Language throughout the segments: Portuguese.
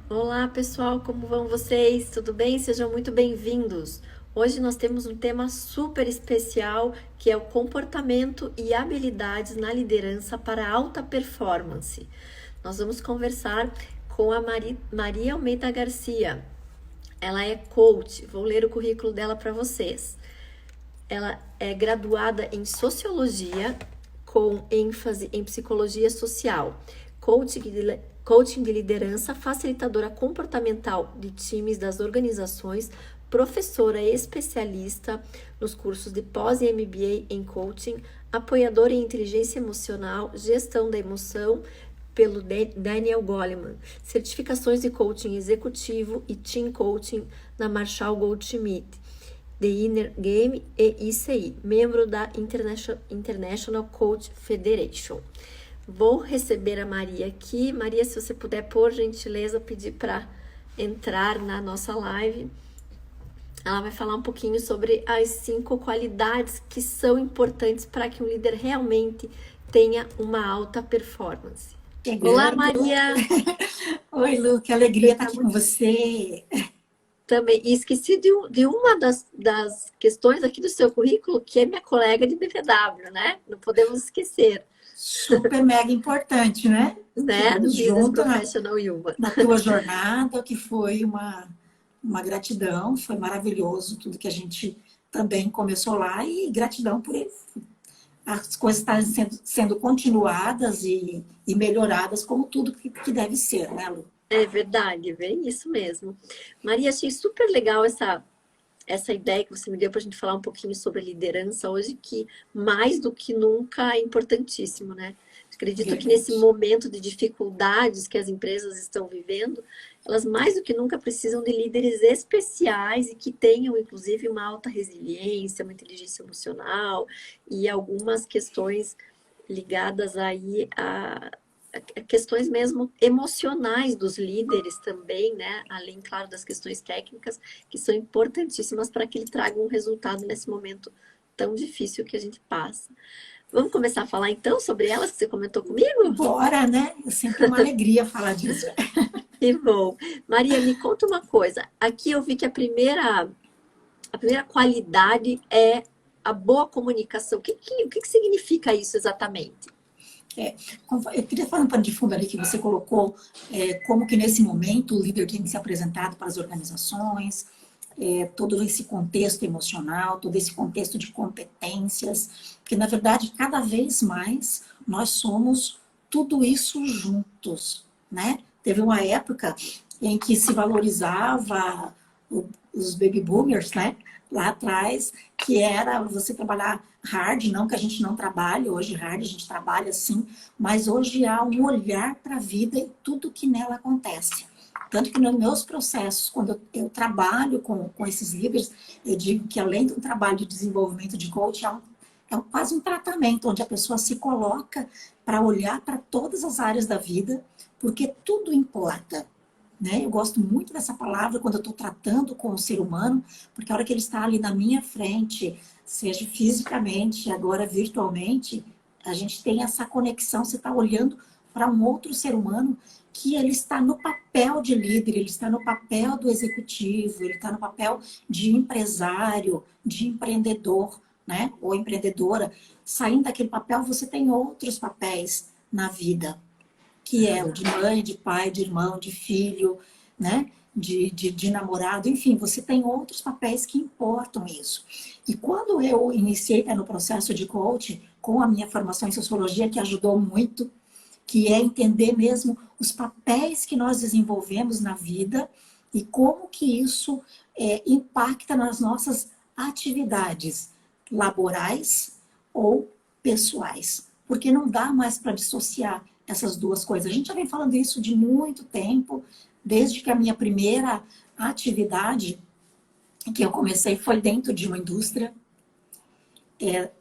Olá, pessoal, como vão vocês? Tudo bem? Sejam muito bem-vindos. Hoje nós temos um tema super especial que é o comportamento e habilidades na liderança para alta performance. Nós vamos conversar com a Maria Almeida Garcia. Ela é coach, vou ler o currículo dela para vocês. Ela é graduada em Sociologia, com ênfase em Psicologia Social, coaching de liderança, facilitadora comportamental de times das organizações, professora especialista nos cursos de pós e MBA em coaching, apoiadora em inteligência emocional, gestão da emoção, pelo Daniel Goleman, certificações de coaching executivo e team coaching na Marshall Goldschmidt, The Inner Game e ICI, membro da International Coach Federation. Vou receber a Maria aqui. Maria, se você puder, por gentileza, pedir para entrar na nossa live. Ela vai falar um pouquinho sobre as 5 qualidades que são importantes para que um líder realmente tenha uma alta performance. Olá, Chegando. Maria! Oi, Lu, que alegria estar aqui com você. Também, e esqueci de uma das questões aqui do seu currículo, que é minha colega de BVW, né? Não podemos esquecer, Super mega importante, né? né? Tivemos Business junto Professional Human. na tua jornada, que foi uma gratidão, foi maravilhoso tudo que a gente também começou lá e gratidão por as coisas estarem sendo continuadas e melhoradas como tudo que deve ser, né, Lu? É verdade, bem isso mesmo. Maria, achei super legal essa ideia que você me deu para a gente falar um pouquinho sobre liderança hoje, que mais do que nunca é importantíssimo, né? Acredito que nesse Verdade. momento de dificuldades que as empresas estão vivendo, elas mais do que nunca precisam de líderes especiais e que tenham, inclusive, uma alta resiliência, uma inteligência emocional e algumas questões ligadas aí a questões mesmo emocionais dos líderes também, né? Além, claro, das questões técnicas, que são importantíssimas para que ele traga um resultado nesse momento tão difícil que a gente passa. Vamos começar a falar então sobre elas que você comentou comigo? Bora, né? É sempre uma alegria falar disso. Que bom. Maria, me conta uma coisa. Aqui eu vi que a primeira qualidade é a boa comunicação. O que significa isso exatamente? É, eu queria falar um pano de fundo ali que você colocou, como que nesse momento o líder tem que ser apresentado para as organizações, todo esse contexto emocional, todo esse contexto de competências, porque na verdade cada vez mais nós somos tudo isso juntos, né? Teve uma época em que se valorizava os baby boomers, né? Lá atrás, que era você trabalhar hard, não que a gente não trabalhe hoje hard, a gente trabalha sim, mas hoje há um olhar para a vida e tudo que nela acontece. Tanto que nos meus processos, quando eu trabalho com esses líderes, eu digo que além do trabalho de desenvolvimento de coach, quase um tratamento, onde a pessoa se coloca para olhar para todas as áreas da vida, porque tudo importa. Né? Eu gosto muito dessa palavra quando eu estou tratando com o ser humano, porque a hora que ele está ali na minha frente, seja fisicamente, agora virtualmente, a gente tem essa conexão, você está olhando para um outro ser humano que ele está no papel de líder, ele está no papel do executivo, ele está no papel de empresário, de empreendedor, né? Ou empreendedora. Saindo daquele papel, você tem outros papéis na vida, que é o de mãe, de pai, de irmão, de filho, né? De namorado, enfim, você tem outros papéis que importam isso. E quando eu iniciei no processo de coaching, com a minha formação em sociologia, que ajudou muito, que é entender mesmo os papéis que nós desenvolvemos na vida e como que isso impacta nas nossas atividades laborais ou pessoais. Porque não dá mais para dissociar essas duas coisas. A gente já vem falando isso de muito tempo, desde que a minha primeira atividade que eu comecei foi dentro de uma indústria,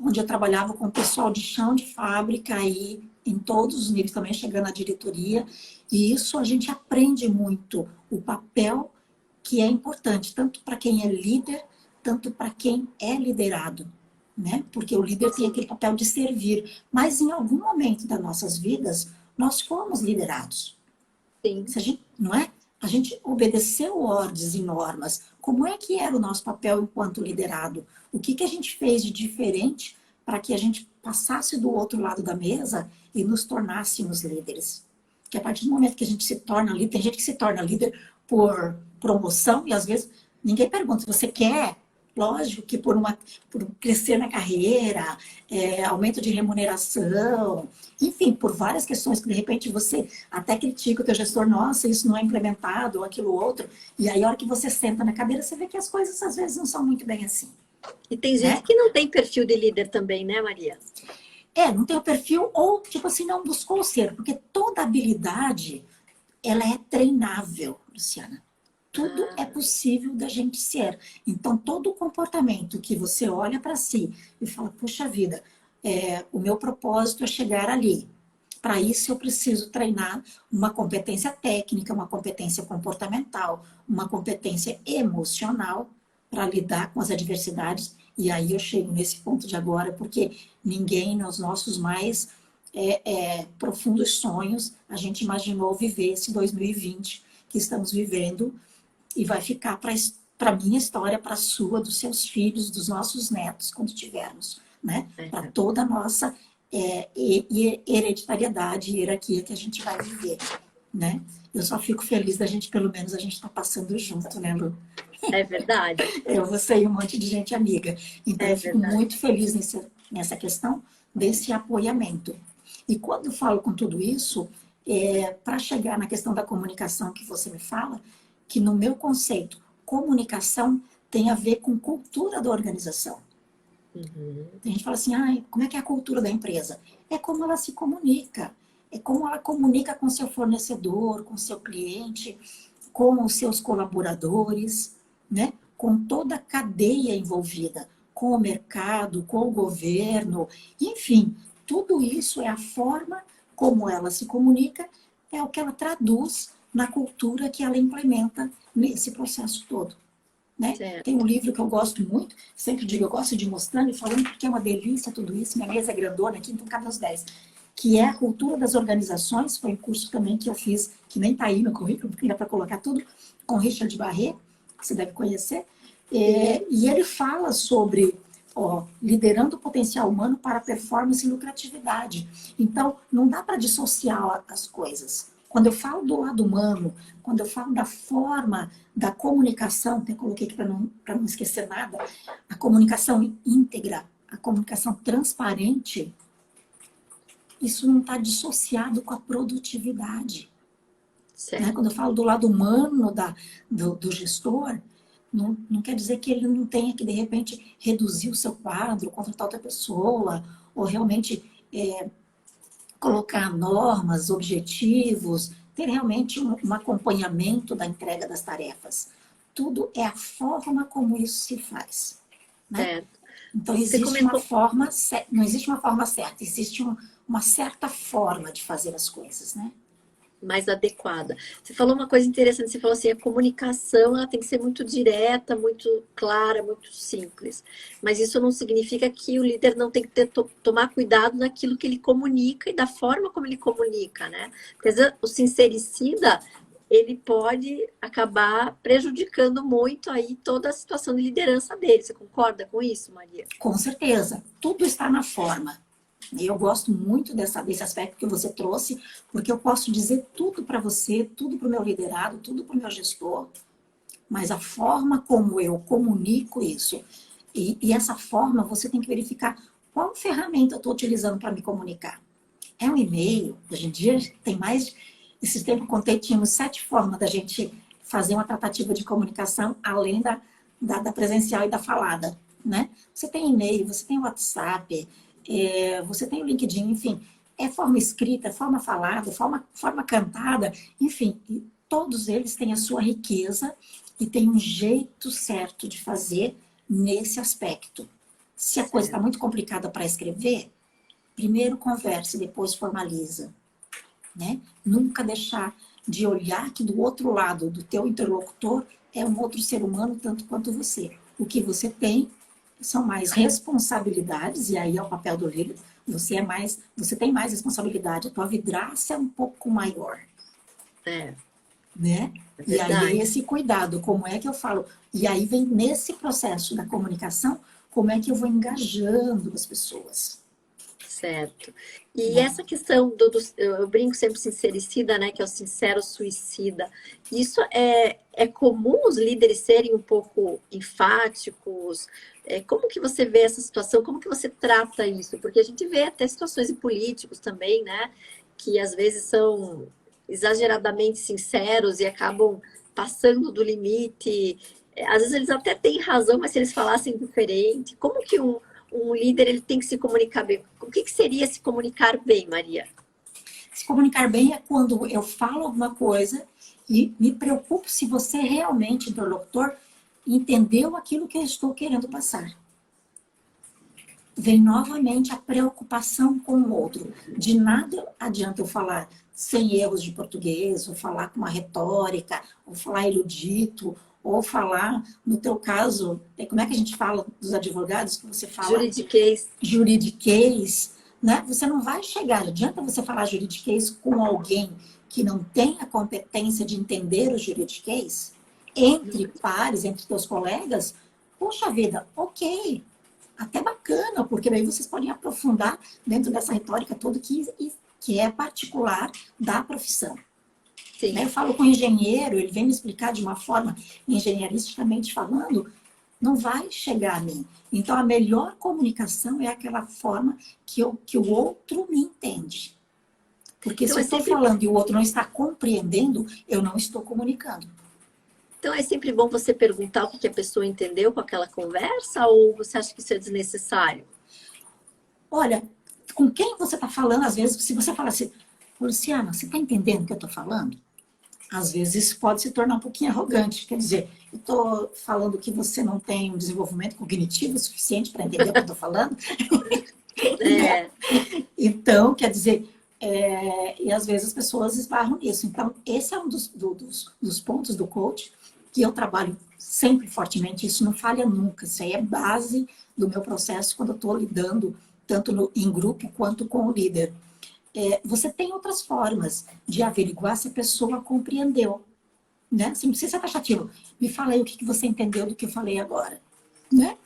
onde eu trabalhava com o pessoal de chão de fábrica e em todos os níveis, também chegando à diretoria. E isso a gente aprende muito, o papel que é importante, tanto para quem é líder, tanto para quem é liderado. Né? Porque o líder tem aquele papel de servir. Mas em algum momento das nossas vidas, nós fomos liderados. Sim, Se a gente, não é? A gente obedeceu ordens e normas. Como é que era o nosso papel enquanto liderado? O que que a gente fez de diferente para que a gente passasse do outro lado da mesa e nos tornássemos líderes? Que a partir do momento que a gente se torna líder, tem gente que se torna líder por promoção e às vezes ninguém pergunta se você quer. Lógico que por crescer na carreira, aumento de remuneração, enfim, por várias questões que de repente você até critica o teu gestor, nossa, isso não é implementado, ou aquilo outro, e aí a hora que você senta na cadeira, você vê que as coisas às vezes não são muito bem assim, E tem gente né? que não tem perfil de líder também, né, Maria? Não tem o perfil, ou tipo assim, não buscou ser, porque toda habilidade, ela é treinável, Luciana. Tudo é Ah, possível da gente ser. Então, todo o comportamento que você olha para si e fala, puxa vida, o meu propósito é chegar ali. Para isso, eu preciso treinar uma competência técnica, uma competência comportamental, uma competência emocional para lidar com as adversidades. E aí eu chego nesse ponto de agora, porque ninguém nos nossos mais profundos sonhos, a gente imaginou viver esse 2020 que estamos vivendo e vai ficar para a minha história, para a sua, dos seus filhos, dos nossos netos, quando tivermos, né? Para é. toda a nossa hereditariedade e hierarquia que a gente vai viver, né? Eu só fico feliz da gente, pelo menos, a gente estar passando junto, né, Lu? É verdade, Eu, você e um monte de gente amiga. Então, é eu fico verdade. muito feliz nessa questão desse apoiamento. E quando eu falo com tudo isso, para chegar na questão da comunicação que você me fala, que no meu conceito, comunicação tem a ver com cultura da organização. Uhum. A gente fala assim, ah, como é que é a cultura da empresa? É como ela se comunica. É como ela comunica com seu fornecedor, com seu cliente, com os seus colaboradores, né? Com toda a cadeia envolvida, com o mercado, com o governo, enfim, tudo isso é a forma como ela se comunica, é o que ela traduz na cultura que ela implementa nesse processo todo. Né? Tem um Certo. livro que eu gosto muito, sempre digo, eu gosto de ir mostrando e falando porque é uma delícia tudo isso, minha mesa é grandona aqui, então cabe uns 10, que é a cultura das organizações, foi um curso também que eu fiz, que nem está aí no currículo, porque dá para colocar tudo, com Richard Barret, que você deve conhecer, Sim, e ele fala sobre liderando o potencial humano para performance e lucratividade. Então, não dá para dissociar as coisas. Quando eu falo do lado humano, quando eu falo da forma da comunicação, até coloquei aqui para não esquecer nada, a comunicação íntegra, a comunicação transparente, isso não está dissociado com a produtividade. Né? Quando eu certo. falo do lado humano do gestor, não quer dizer que ele não tenha que, de repente, reduzir o seu quadro, contratar outra pessoa, ou realmente colocar normas, objetivos, ter realmente um acompanhamento da entrega das tarefas. Tudo é a forma como isso se faz. Né? Certo. Então, Você existe uma comentou forma, não existe uma forma certa, existe uma certa forma de fazer as coisas, né? mais adequada. Você falou uma coisa interessante, você falou assim, a comunicação ela tem que ser muito direta, muito clara, muito simples. Mas isso não significa que o líder não tem que tomar cuidado naquilo que ele comunica e da forma como ele comunica, né? Porque às vezes, o sincericida, ele pode acabar prejudicando muito aí toda a situação de liderança dele. Você concorda com isso, Maria? Com certeza, tudo está na forma. E eu gosto muito desse aspecto que você trouxe, porque eu posso dizer tudo para você, tudo para o meu liderado, tudo para o meu gestor, mas a forma como eu comunico isso, e essa forma você tem que verificar qual ferramenta eu estou utilizando para me comunicar. É um e-mail, hoje em dia tem mais, esses tempos eu contei, tínhamos 7 formas da gente fazer uma tratativa de comunicação, além da presencial e da falada, né? Você tem e-mail, você tem WhatsApp, você tem o LinkedIn, enfim, é forma escrita, forma falada, forma cantada, enfim, todos eles têm a sua riqueza e tem um jeito certo de fazer nesse aspecto. Se a coisa está Certo. muito complicada para escrever, primeiro converse, depois formaliza, né? Nunca deixar de olhar que do outro lado do teu interlocutor é um outro ser humano tanto quanto você. O que você tem são mais responsabilidades, e aí é o papel do líder, você tem mais responsabilidade, a tua vidraça é um pouco maior. É. né? É E aí é verdade. esse cuidado, como é que eu falo? E aí vem nesse processo da comunicação, como é que eu vou engajando as pessoas, Certo. E né? essa questão eu brinco sempre sincericida, né, que é o sincero suicida. Isso é comum os líderes serem um pouco enfáticos? Como que você vê essa situação? Como que você trata isso? Porque a gente vê até situações de políticos também, né, que às vezes são exageradamente sinceros e acabam passando do limite. Às vezes eles até têm razão, mas se eles falassem diferente, como que um líder ele tem que se comunicar bem? O que seria se comunicar bem, Maria? Se comunicar bem é quando eu falo alguma coisa e me preocupo se você realmente, interlocutor, entendeu aquilo que eu estou querendo passar. Vem novamente a preocupação com o outro. De nada adianta eu falar sem erros de português, ou falar com uma retórica, ou falar erudito, ou falar, no teu caso, como é que a gente fala dos advogados, que você fala Juridiquês. juridiquês, né? Você não vai chegar, não adianta você falar juridiquês com alguém que não tem a competência de entender o juridiquês, entre pares, entre teus colegas, poxa vida, ok, até bacana, porque daí vocês podem aprofundar dentro dessa retórica toda que é particular da profissão. Né? Sim. Eu falo com o engenheiro, ele vem me explicar de uma forma engenheiristicamente falando, não vai chegar a mim. Então, a melhor comunicação é aquela forma que o outro me entende. Porque se Então eu é estou sempre, falando e o outro não está compreendendo, eu não estou comunicando. então é sempre bom você perguntar o que a pessoa entendeu com aquela conversa ou você acha que isso é desnecessário? Olha, com quem você está falando, às vezes, se você fala assim, Luciana, você está entendendo o que eu estou falando? Às vezes isso pode se tornar um pouquinho arrogante. Quer dizer, eu estou falando que você não tem um desenvolvimento cognitivo suficiente para entender o que eu estou falando, né? É, Então, quer dizer, e às vezes as pessoas esbarram nisso. Então, esse é um dos pontos do coach que eu trabalho sempre fortemente. Isso não falha nunca. Isso aí é base do meu processo quando eu estou lidando tanto em grupo quanto com o líder. Você tem outras formas de averiguar se a pessoa compreendeu, né? Você não precisa ser taxativo. Me fala aí o que você entendeu do que eu falei agora, né?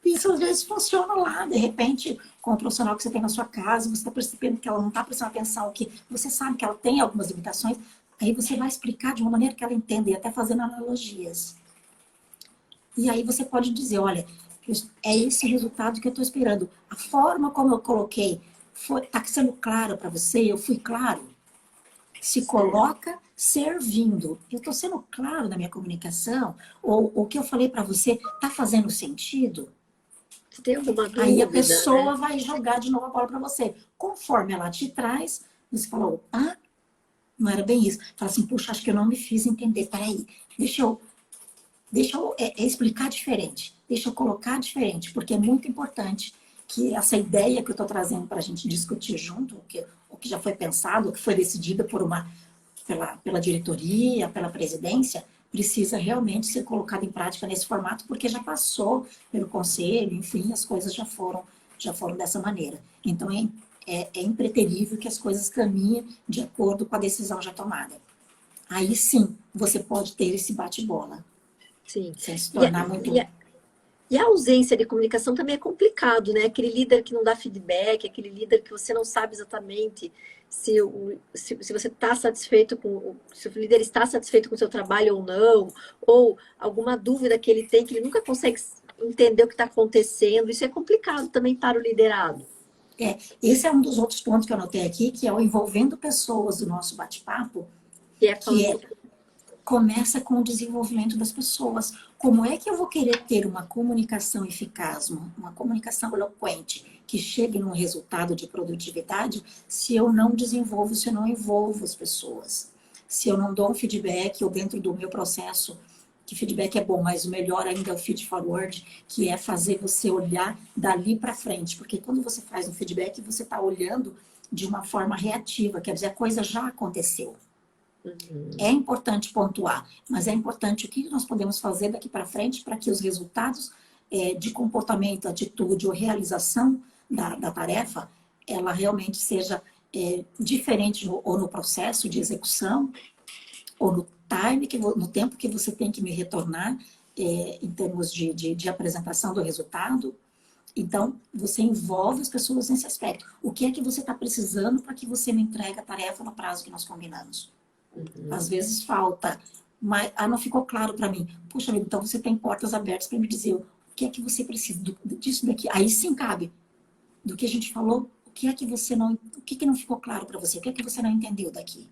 Isso às vezes funciona lá, de repente, com o profissional que você tem na sua casa, você está percebendo que ela não está prestando atenção, que você sabe que ela tem algumas limitações, aí você vai explicar de uma maneira que ela entenda, e até fazendo analogias. E aí você pode dizer, olha, é esse resultado que eu estou esperando. A forma como eu coloquei está sendo claro para você, eu fui claro. Se certo. coloca servindo. Eu estou sendo claro na minha comunicação? Ou o que eu falei para você está fazendo sentido? Se tem alguma Aí a dúvida, né? pessoa vai jogar de novo a bola para você. Conforme ela te traz, você fala, ah, não era bem isso. Fala assim, puxa, acho que eu não me fiz entender. Peraí, deixa eu explicar diferente. Deixa eu colocar diferente, porque é muito importante que essa ideia que eu estou trazendo para a gente discutir junto, o que já foi pensado, o que foi decidida pela diretoria, pela presidência, precisa realmente ser colocado em prática nesse formato, porque já passou pelo conselho, enfim, as coisas já foram dessa maneira. Então, é impreterível que as coisas caminhem de acordo com a decisão já tomada. Aí sim, você pode ter esse bate-bola, Sim. sem se E, a- tornar e, muito. a- e a ausência de comunicação também é complicado, né? Aquele líder que não dá feedback, aquele líder que você não sabe exatamente se você está satisfeito se o líder está satisfeito com o seu trabalho ou não, ou alguma dúvida que ele tem, que ele nunca consegue entender o que está acontecendo. Isso é complicado também para o liderado. Esse é um dos outros pontos que eu anotei aqui, que é o envolvendo pessoas do nosso bate-papo, Que é que falando. começa com o desenvolvimento das pessoas. Como é que eu vou querer ter uma comunicação eficaz, uma comunicação eloquente, que chegue num resultado de produtividade, se eu não desenvolvo, se eu não envolvo as pessoas? Se eu não dou um feedback, ou dentro do meu processo, que feedback é bom, mas o melhor ainda é o feed forward, que é fazer você olhar dali para frente. Porque quando você faz um feedback, você está olhando de uma forma reativa, quer dizer, a coisa já aconteceu. É Uhum. importante pontuar, mas é importante o que nós podemos fazer daqui para frente para que os resultados de comportamento, atitude ou realização da tarefa, ela realmente seja diferente ou no processo de execução ou no time, no tempo que você tem que me retornar, em termos de apresentação do resultado. Então, você envolve as pessoas nesse aspecto. O que é que você está precisando para que você me entregue a tarefa no prazo que nós combinamos? Às vezes falta, mas não ficou claro para mim. Puxa, amigo, então você tem portas abertas para me dizer o que é que você precisa disso daqui. Aí sim cabe. Do que a gente falou, o que é que você não, o que não ficou claro para você? O que é que você não entendeu daqui?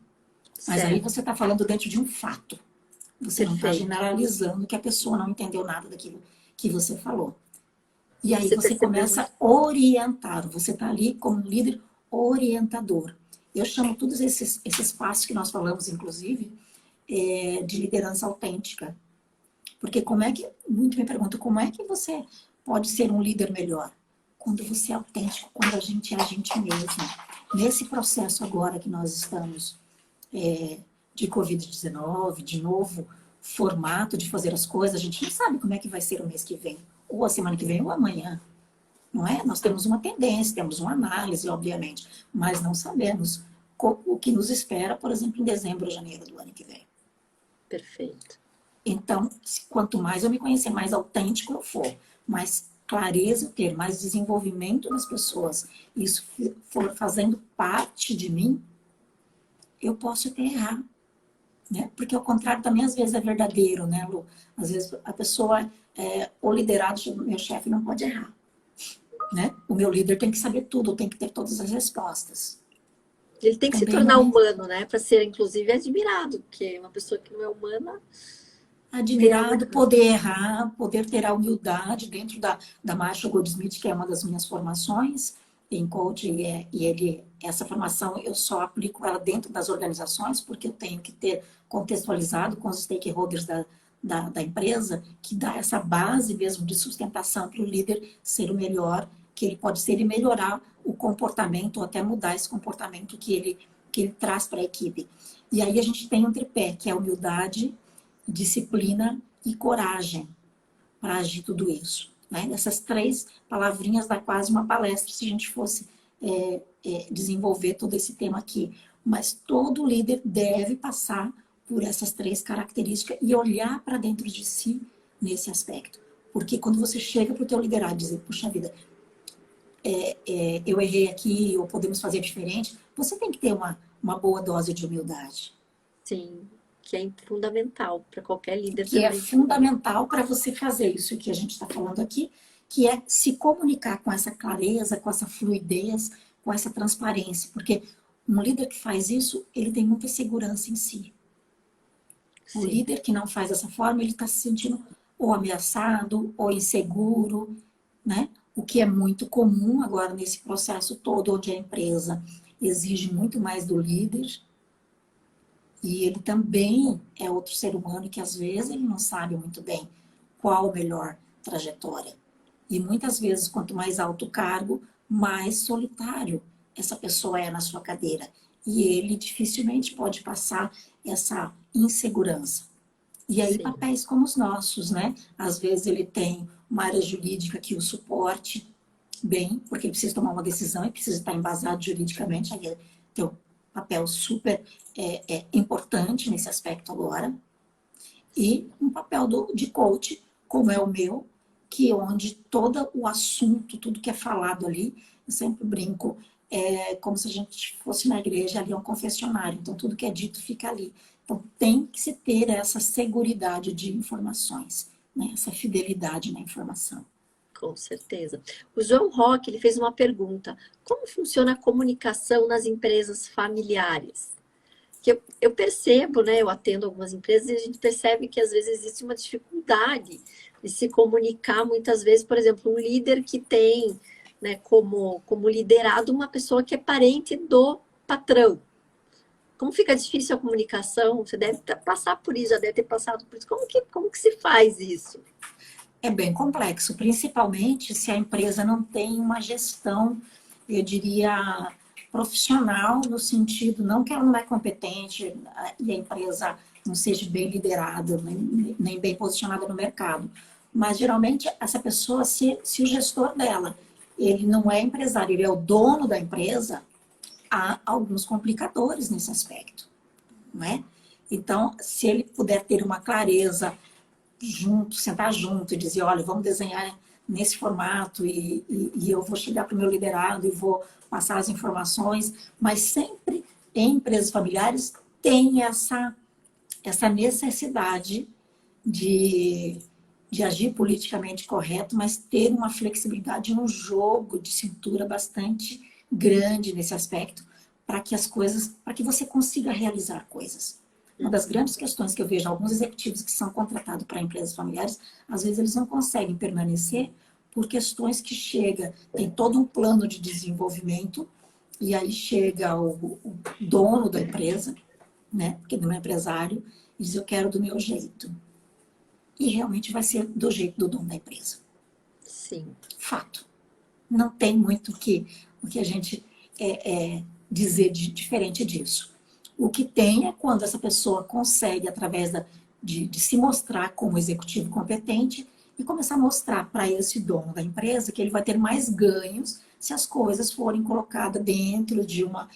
Mas aí você está falando dentro de um fato. Você não está generalizando que a pessoa não entendeu nada daquilo que você falou. E aí você começa a orientar. Você está ali como líder orientador. Eu chamo todos esses passos que nós falamos, inclusive, de liderança autêntica. Porque muito me perguntam, como é que você pode ser um líder melhor? Quando você é autêntico, quando a gente é a gente mesmo. Nesse processo agora que nós estamos de Covid-19, de novo formato de fazer as coisas, a gente não sabe como é que vai ser o mês que vem, ou a semana que vem, ou amanhã. Não é? Nós temos uma tendência, temos uma análise, obviamente, mas não sabemos o que nos espera, por exemplo, em dezembro ou janeiro do ano que vem. Perfeito. Então, quanto mais eu me conhecer, mais autêntico eu for, mais clareza eu ter, mais desenvolvimento nas pessoas, isso for fazendo parte de mim, eu posso até errar. Né? Porque ao contrário também às vezes é verdadeiro, né, Lu? Às vezes a pessoa, o liderado, meu chefe não pode errar. Né? O meu líder tem que saber tudo, tem que ter todas as respostas. Ele tem que também se tornar humano, né? Para ser, inclusive, admirado, porque uma pessoa que não é humana... Admirado, poder errar, poder ter a humildade dentro da Marshall Goldsmith, que é uma das minhas formações em coaching, e essa formação eu só aplico ela dentro das organizações, porque eu tenho que ter contextualizado com os stakeholders da empresa, que dá essa base mesmo de sustentação para o líder ser o melhor que ele pode ser e melhorar o comportamento, ou até mudar esse comportamento que ele traz para a equipe. E aí a gente tem um tripé, que é a humildade, disciplina e coragem para agir tudo isso. Né? Essas 3 palavrinhas dá quase uma palestra se a gente fosse desenvolver todo esse tema aqui. Mas todo líder deve passar por essas 3 características e olhar para dentro de si nesse aspecto. Porque quando você chega para o teu liderado e dizer, puxa vida, eu errei aqui, ou podemos fazer diferente, você tem que ter uma boa dose de humildade. Sim, que é fundamental para qualquer líder. Que é fundamental para você fazer isso que a gente está falando aqui, que é se comunicar com essa clareza, com essa fluidez, com essa transparência. Porque um líder que faz isso, ele tem muita segurança em si. Sim. O líder que não faz dessa forma, ele está se sentindo ou ameaçado, ou inseguro, né? O que é muito comum agora nesse processo todo, onde a empresa exige muito mais do líder. E ele também é outro ser humano que às vezes ele não sabe muito bem qual a melhor trajetória. E muitas vezes, quanto mais alto o cargo, mais solitário essa pessoa é na sua cadeira. E ele dificilmente pode passar essa insegurança. E aí, sim, papéis como os nossos, né? Às vezes ele tem uma área jurídica que o suporte bem, porque ele precisa tomar uma decisão e precisa estar embasado juridicamente. Aí tem um papel super importante nesse aspecto agora. E um papel de coach, como é o meu, que onde todo o assunto, tudo que é falado ali, eu sempre brinco, é como se a gente fosse na igreja, ali é um confessionário, então tudo que é dito fica ali. Então tem que se ter essa seguridade de informações, né? Essa fidelidade na informação. Com certeza. O João Roque, ele fez uma pergunta: como funciona a comunicação nas empresas familiares? Que eu percebo, né, eu atendo algumas empresas e a gente percebe que às vezes existe uma dificuldade de se comunicar, muitas vezes, por exemplo, um líder que tem, né, como liderado uma pessoa que é parente do patrão. Como fica difícil a comunicação? Você deve passar por isso, já deve ter passado por isso. Como que se faz isso? É bem complexo, principalmente se a empresa não tem uma gestão, eu diria, profissional, no sentido, não que ela não é competente e a empresa não seja bem liderada, nem bem posicionada no mercado. Mas, geralmente, essa pessoa, se o gestor dela, ele não é empresário, ele é o dono da empresa, há alguns complicadores nesse aspecto, não é? Então, se ele puder ter uma clareza junto, sentar junto e dizer, olha, vamos desenhar nesse formato e eu vou chegar para o meu liderado e vou passar as informações, mas sempre em empresas familiares tem essa necessidade de, de agir politicamente correto, mas ter uma flexibilidade, um jogo de cintura bastante grande nesse aspecto, para que as coisas, para que você consiga realizar coisas. Uma das grandes questões que eu vejo alguns executivos que são contratados para empresas familiares, às vezes eles não conseguem permanecer por questões que chega, tem todo um plano de desenvolvimento, e aí chega o dono da empresa, né, porque não é empresário, e diz, eu quero do meu jeito. E realmente vai ser do jeito do dono da empresa. Sim. Fato. Não tem muito o que a gente dizer de diferente disso. O que tem é quando essa pessoa consegue, através de se mostrar como executivo competente e começar a mostrar para esse dono da empresa que ele vai ter mais ganhos se as coisas forem colocadas dentro de uma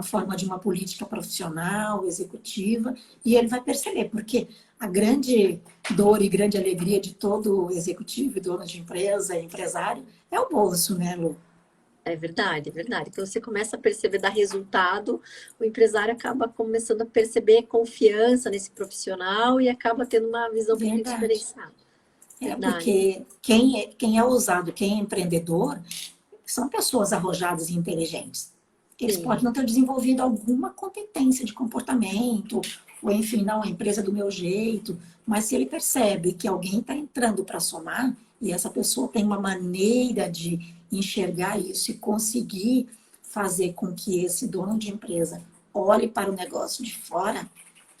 forma, de uma política profissional, executiva, e ele vai perceber, porque a grande dor e grande alegria de todo executivo, dono de empresa, empresário, é o bolso, né, Lu? É verdade, é verdade. Quando você começa a perceber dar resultado, o empresário acaba começando a perceber confiança nesse profissional e acaba tendo uma visão um pouquinho Verdade. diferenciada. É Verdade. porque quem é ousado, quem é empreendedor, são pessoas arrojadas e inteligentes. Eles podem Sim, não ter desenvolvido alguma competência de comportamento, ou enfim, não, a empresa é do meu jeito, mas se ele percebe que alguém está entrando para somar, e essa pessoa tem uma maneira de enxergar isso e conseguir fazer com que esse dono de empresa olhe para o negócio de fora,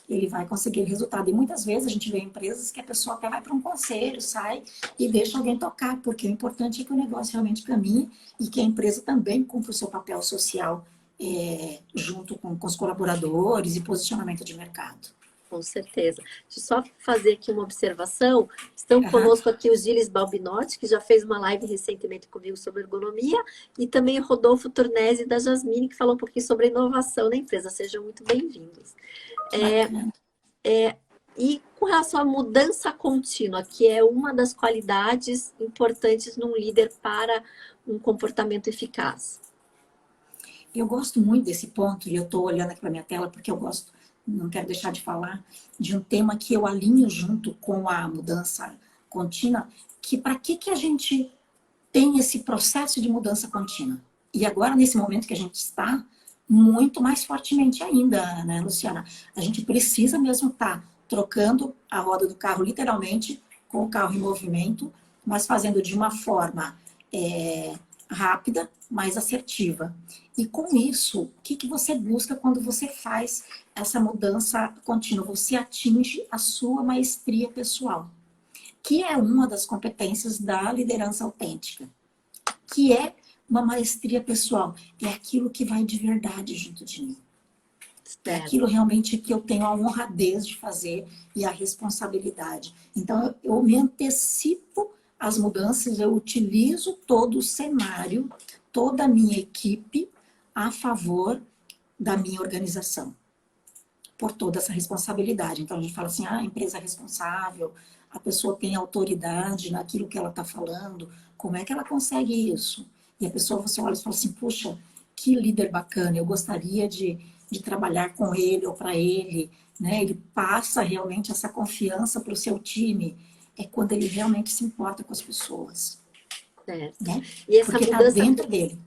ele vai conseguir resultado. E muitas vezes a gente vê empresas que a pessoa até vai para um conselho, sai e deixa alguém tocar, porque o importante é que o negócio realmente caminhe e que a empresa também cumpra o seu papel social junto com os colaboradores e posicionamento de mercado. com certeza. Deixa eu só fazer aqui uma observação. Estão Aham. conosco aqui o Gilles Balbinotti, que já fez uma live recentemente comigo sobre ergonomia, e também o Rodolfo Tornese da Jasmine, que falou um pouquinho sobre inovação na empresa. Sejam muito bem-vindos. Que bacana. E com relação à mudança contínua, que é uma das qualidades importantes num líder para um comportamento eficaz. Eu gosto muito desse ponto, e eu estou olhando aqui para minha tela porque eu gosto, não quero deixar de falar, de um tema que eu alinho junto com a mudança contínua, que para que a gente tem esse processo de mudança contínua? E agora, nesse momento que a gente está, muito mais fortemente ainda, né, Luciana? A gente precisa mesmo estar trocando a roda do carro, literalmente, com o carro em movimento, mas fazendo de uma forma rápida, mais assertiva. E com isso, o que você busca quando você faz essa mudança contínua? Você atinge a sua maestria pessoal, que é uma das competências da liderança autêntica, que é uma maestria pessoal. É aquilo que vai de verdade junto de mim. É aquilo Certo. realmente que eu tenho a honradez de fazer e a responsabilidade. Então, eu me antecipo às mudanças, eu utilizo todo o cenário, toda a minha equipe a favor da minha organização, por toda essa responsabilidade. Então, a gente fala assim, a empresa é responsável, a pessoa tem autoridade naquilo que ela está falando, como é que ela consegue isso? E a pessoa, você olha e fala assim, puxa, que líder bacana, eu gostaria de trabalhar com ele ou para ele, né? Ele passa realmente essa confiança para o seu time, é quando ele realmente se importa com as pessoas, Certo. né? E essa Porque está mudança, dentro dele.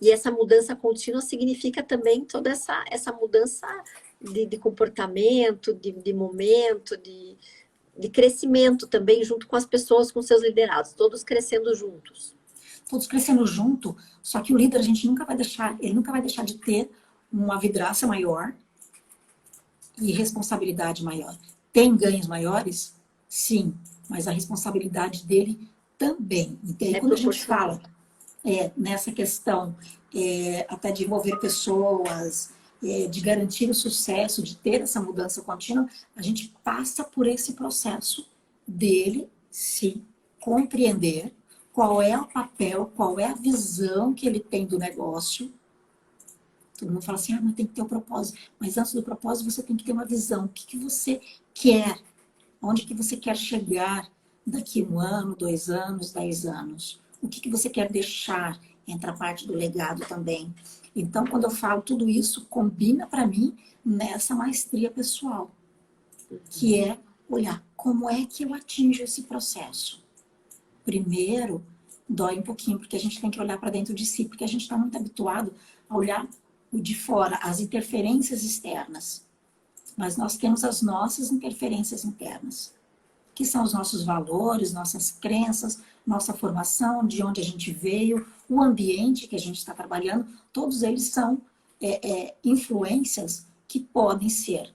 e essa mudança contínua significa também toda essa mudança de comportamento, de momento, de crescimento também junto com as pessoas, com seus liderados, todos crescendo juntos. Todos crescendo junto, só que o líder a gente nunca vai deixar, ele nunca vai deixar de ter uma vidraça maior e responsabilidade maior. Tem ganhos maiores? Sim, mas a responsabilidade dele também. E aí, É quando a gente proporcional. fala nessa questão até de envolver pessoas, de garantir o sucesso, de ter essa mudança contínua, a gente passa por esse processo dele se compreender qual é o papel, qual é a visão que ele tem do negócio Todo mundo fala assim, mas tem que ter o propósito. Mas antes do propósito, você tem que ter uma visão. O que que você quer? Onde que você quer chegar daqui 1 ano, 2 anos, 10 anos? O que que você quer deixar? Entra a parte do legado também. Então, quando eu falo tudo isso, combina para mim nessa maestria pessoal, que é olhar como é que eu atinjo esse processo. Primeiro, dói um pouquinho, porque a gente tem que olhar para dentro de si, porque a gente está muito habituado a olhar o de fora, as interferências externas. Mas nós temos as nossas interferências internas, que são os nossos valores, nossas crenças, nossa formação, de onde a gente veio, o ambiente que a gente está trabalhando, todos eles são influências que podem ser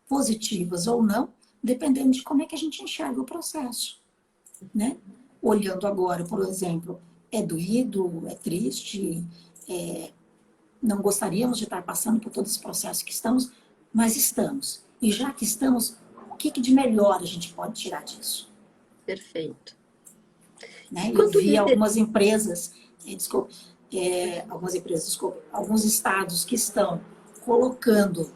positivas ou não, dependendo de como é que a gente enxerga o processo, né? Olhando agora, por exemplo, é doído, é triste, não gostaríamos de estar passando por todo esse processo que estamos, mas estamos. E já que estamos, o que de melhor a gente pode tirar disso? Perfeito. Né? Eu Quando vi líder... algumas empresas, alguns estados que estão colocando,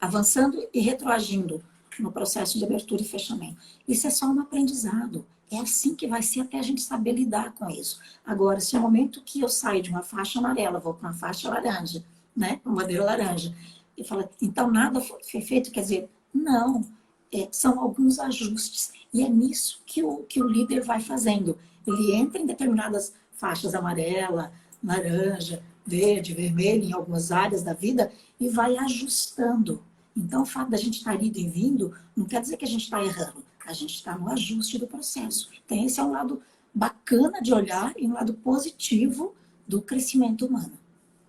avançando e retroagindo no processo de abertura e fechamento. Isso é só um aprendizado. É assim que vai ser até a gente saber lidar com isso. Agora, se no momento que eu saio de uma faixa amarela, vou para uma faixa laranja, né? Uma bandeira laranja, e fala, então nada foi feito, quer dizer, não. São alguns ajustes. E é nisso que o líder vai fazendo. Ele entra em determinadas faixas amarela, laranja, verde, vermelho, em algumas áreas da vida, e vai ajustando. Então, o fato da gente estar indo e vindo não quer dizer que a gente está errando. A gente está no ajuste do processo. Então, esse é um lado bacana de olhar e um lado positivo do crescimento humano.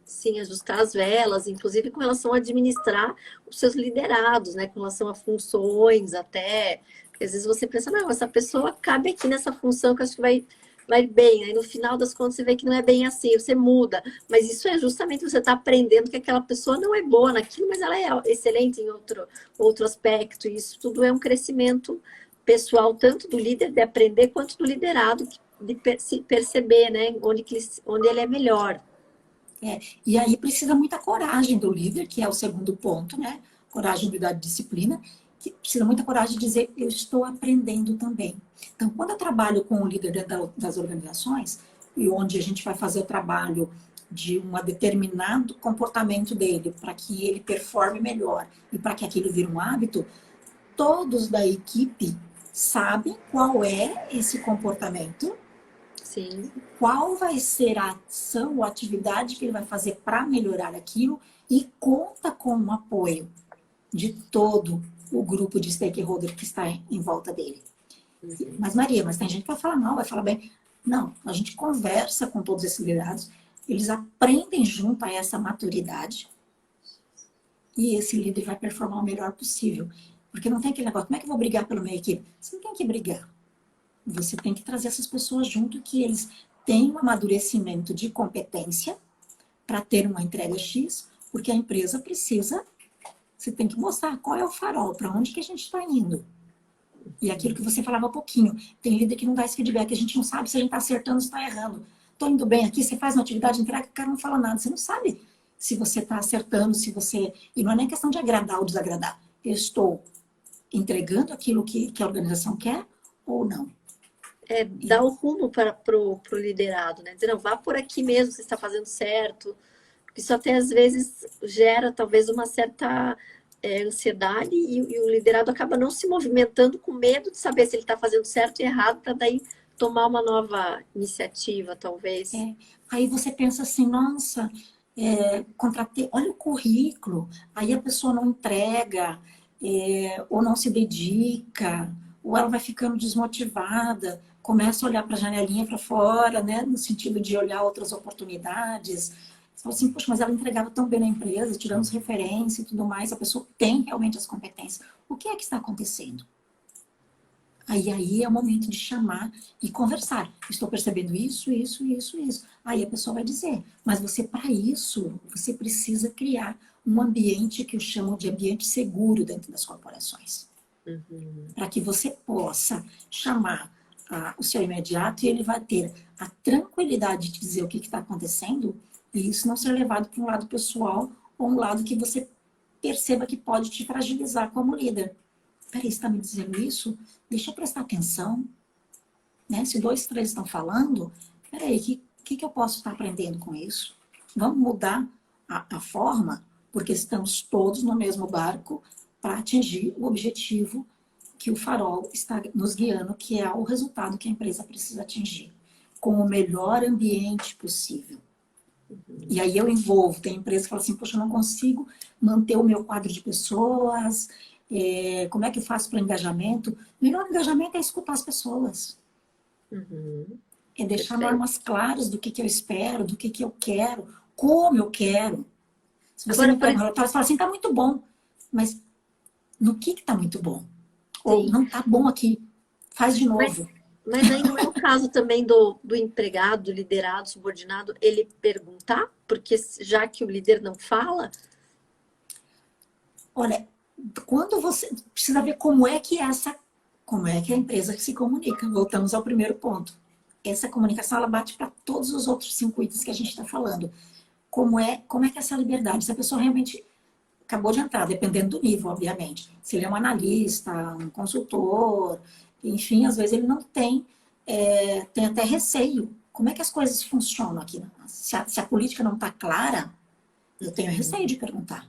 Sim, ajustar as velas, inclusive com relação a administrar os seus liderados, né? Com relação a funções, até. Porque às vezes você pensa, não, essa pessoa cabe aqui nessa função que eu acho que vai bem. Aí no final das contas você vê que não é bem assim, você muda. Mas isso é justamente você estar aprendendo que aquela pessoa não é boa naquilo, mas ela é excelente em outro aspecto. E isso tudo é um crescimento pessoal, tanto do líder de aprender, quanto do liderado de se perceber, né? Onde ele é melhor. E aí precisa muita coragem do líder, que é o segundo ponto, né? Coragem, humildade e disciplina, que precisa muita coragem de dizer, eu estou aprendendo também. Então, quando eu trabalho com o líder das organizações, e onde a gente vai fazer o trabalho de um determinado comportamento dele, para que ele performe melhor e para que aquilo vire um hábito, todos da equipe sabem qual é esse comportamento. Sim. Qual vai ser a ação ou atividade que ele vai fazer para melhorar aquilo e conta com o apoio de todo o grupo de stakeholder que está em volta dele. Mas Maria, mas tem gente que vai falar mal, vai falar bem. Não, a gente conversa com todos esses liderados, eles aprendem junto a essa maturidade e esse líder vai performar o melhor possível. Porque não tem aquele negócio, como é que eu vou brigar pela minha equipe? Você não tem que brigar. Você tem que trazer essas pessoas junto, que eles tenham um amadurecimento de competência para ter uma entrega X, porque a empresa precisa, você tem que mostrar qual é o farol, para onde que a gente está indo. E aquilo que você falava há pouquinho, tem líder que não dá esse feedback, a gente não sabe se a gente está acertando ou se está errando. Estou indo bem aqui, você faz uma atividade, entrega, o cara não fala nada, você não sabe se você está acertando, se você... E não é nem questão de agradar ou desagradar. Eu estou entregando aquilo que a organização quer ou não. Dar o rumo para o liderado, né? Dizer, não, vá por aqui mesmo, você está fazendo certo. Isso até às vezes gera talvez uma certa ansiedade e o liderado acaba não se movimentando com medo de saber se ele está fazendo certo e errado, para daí tomar uma nova iniciativa, talvez. Aí você pensa assim, nossa, contratei, olha o currículo, aí a pessoa não entrega, ou não se dedica, ou ela vai ficando desmotivada, começa a olhar para a janelinha para fora, né, no sentido de olhar outras oportunidades. Você fala assim, poxa, mas ela entregava tão bem na empresa, tiramos referência e tudo mais, a pessoa tem realmente as competências. O que é que está acontecendo? Aí é o momento de chamar e conversar. Estou percebendo isso, isso, isso, isso. Aí a pessoa vai dizer, mas você, para isso, você precisa criar um ambiente que eu chamo de ambiente seguro dentro das corporações. Para que você possa chamar o seu imediato e ele vai ter a tranquilidade de dizer o que está acontecendo E isso não ser levado para um lado pessoal ou um lado que você perceba que pode te fragilizar como líder. Peraí, você está me dizendo isso? Deixa eu prestar atenção. Né? Se 2, 3 estão falando, peraí, o que eu posso estar aprendendo com isso? Vamos mudar a forma, porque estamos todos no mesmo barco para atingir o objetivo que o farol está nos guiando, que é o resultado que a empresa precisa atingir, com o melhor ambiente possível. E aí eu envolvo, tem empresa que fala assim, poxa, eu não consigo manter o meu quadro de pessoas, como é que eu faço para engajamento? O melhor engajamento é escutar as pessoas. É deixar normas claras do que eu espero, do que eu quero, como eu quero. Se você me pega um relatório, você fala assim, tá muito bom, mas no que tá muito bom? Ou não tá bom aqui, faz de novo. Mas aí não é o caso também do empregado, do liderado, subordinado, ele perguntar, porque já que o líder não fala... Olha, quando você precisa ver como é que a empresa se comunica. Voltamos ao primeiro ponto. Essa comunicação, ela bate para todos os outros 5 itens que a gente está falando. Como é que é essa liberdade? Se a pessoa realmente acabou de entrar, dependendo do nível, obviamente. Se ele é um analista, um consultor, enfim, às vezes ele não tem até receio. Como é que as coisas funcionam aqui? Se a política não está clara, eu tenho receio de perguntar.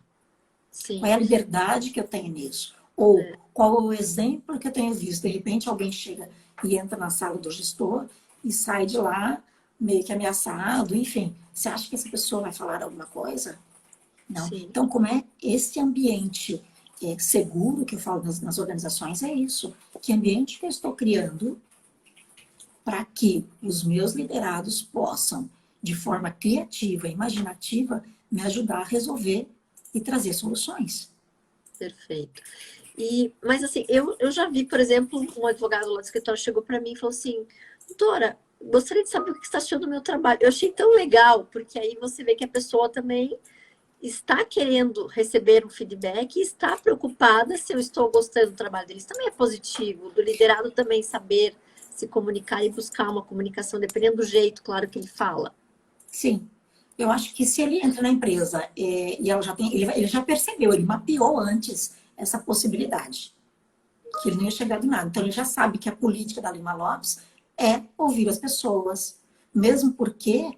Sim. Qual é a liberdade que eu tenho nisso? Ou qual é o exemplo que eu tenho visto? De repente alguém chega e entra na sala do gestor e sai de lá meio que ameaçado, enfim. Você acha que essa pessoa vai falar alguma coisa? Não. Sim. Então, como é esse ambiente seguro que eu falo nas organizações, é isso. Que ambiente que eu estou criando para que os meus liderados possam, de forma criativa, imaginativa, me ajudar a resolver e trazer soluções. Perfeito. Mas assim, eu já vi, por exemplo, um advogado lá do escritório chegou para mim e falou assim, doutora, gostaria de saber o que você está achando do meu trabalho. Eu achei tão legal, porque aí você vê que a pessoa também está querendo receber um feedback e está preocupada se eu estou gostando do trabalho deles. Também é positivo, do liderado também saber se comunicar e buscar uma comunicação, dependendo do jeito, claro, que ele fala. Sim. Eu acho que se ele entra na empresa e ela ele já percebeu, ele mapeou antes essa possibilidade, que ele não ia chegar do nada. Então, ele já sabe que a política da Lima Lopes é ouvir as pessoas, mesmo porque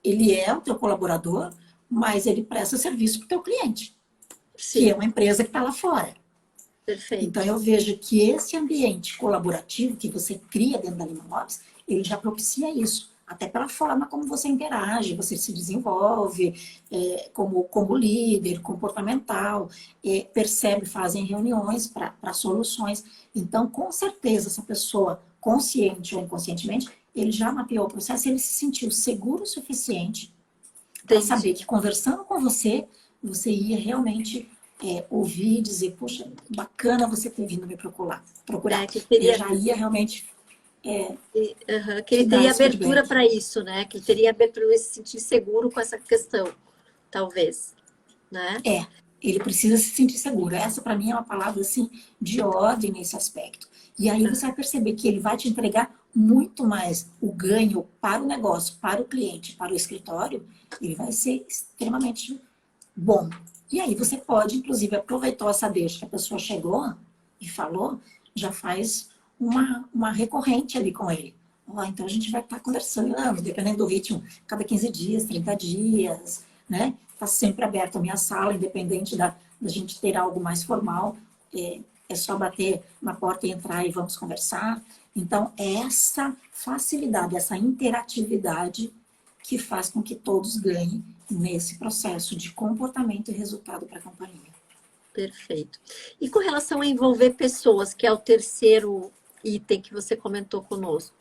ele é o teu colaborador, mas ele presta serviço para o teu cliente, Sim. que é uma empresa que está lá fora. Perfeito. Então, eu vejo que esse ambiente colaborativo que você cria dentro da Lima Lopes, ele já propicia isso. Até pela forma como você interage, você se desenvolve como líder, comportamental, percebe, fazem reuniões para soluções. Então, com certeza, essa pessoa, consciente ou inconscientemente, ele já mapeou o processo, ele se sentiu seguro o suficiente para saber que conversando com você, você ia realmente ouvir e dizer, poxa, bacana você ter vindo me procurar. Eu já ia realmente... que ele teria abertura para isso, né? Que ele teria abertura para se sentir seguro com essa questão, talvez, né? Ele precisa se sentir seguro. Essa, para mim, é uma palavra, assim, de ordem nesse aspecto. E aí você vai perceber que ele vai te entregar muito mais o ganho para o negócio, para o cliente, para o escritório. Ele vai ser extremamente bom. E aí você pode, inclusive, aproveitar essa deixa que a pessoa chegou e falou, já faz uma recorrente ali com ele. Então a gente vai estar conversando, dependendo do ritmo, cada 15 dias, 30 dias, né? Está sempre aberta a minha sala, independente da gente ter algo mais formal. É só bater na porta e entrar e vamos conversar. Então, é essa facilidade, essa interatividade que faz com que todos ganhem nesse processo de comportamento e resultado para a companhia. Perfeito. E com relação a envolver pessoas, que é o terceiro item que você comentou conosco?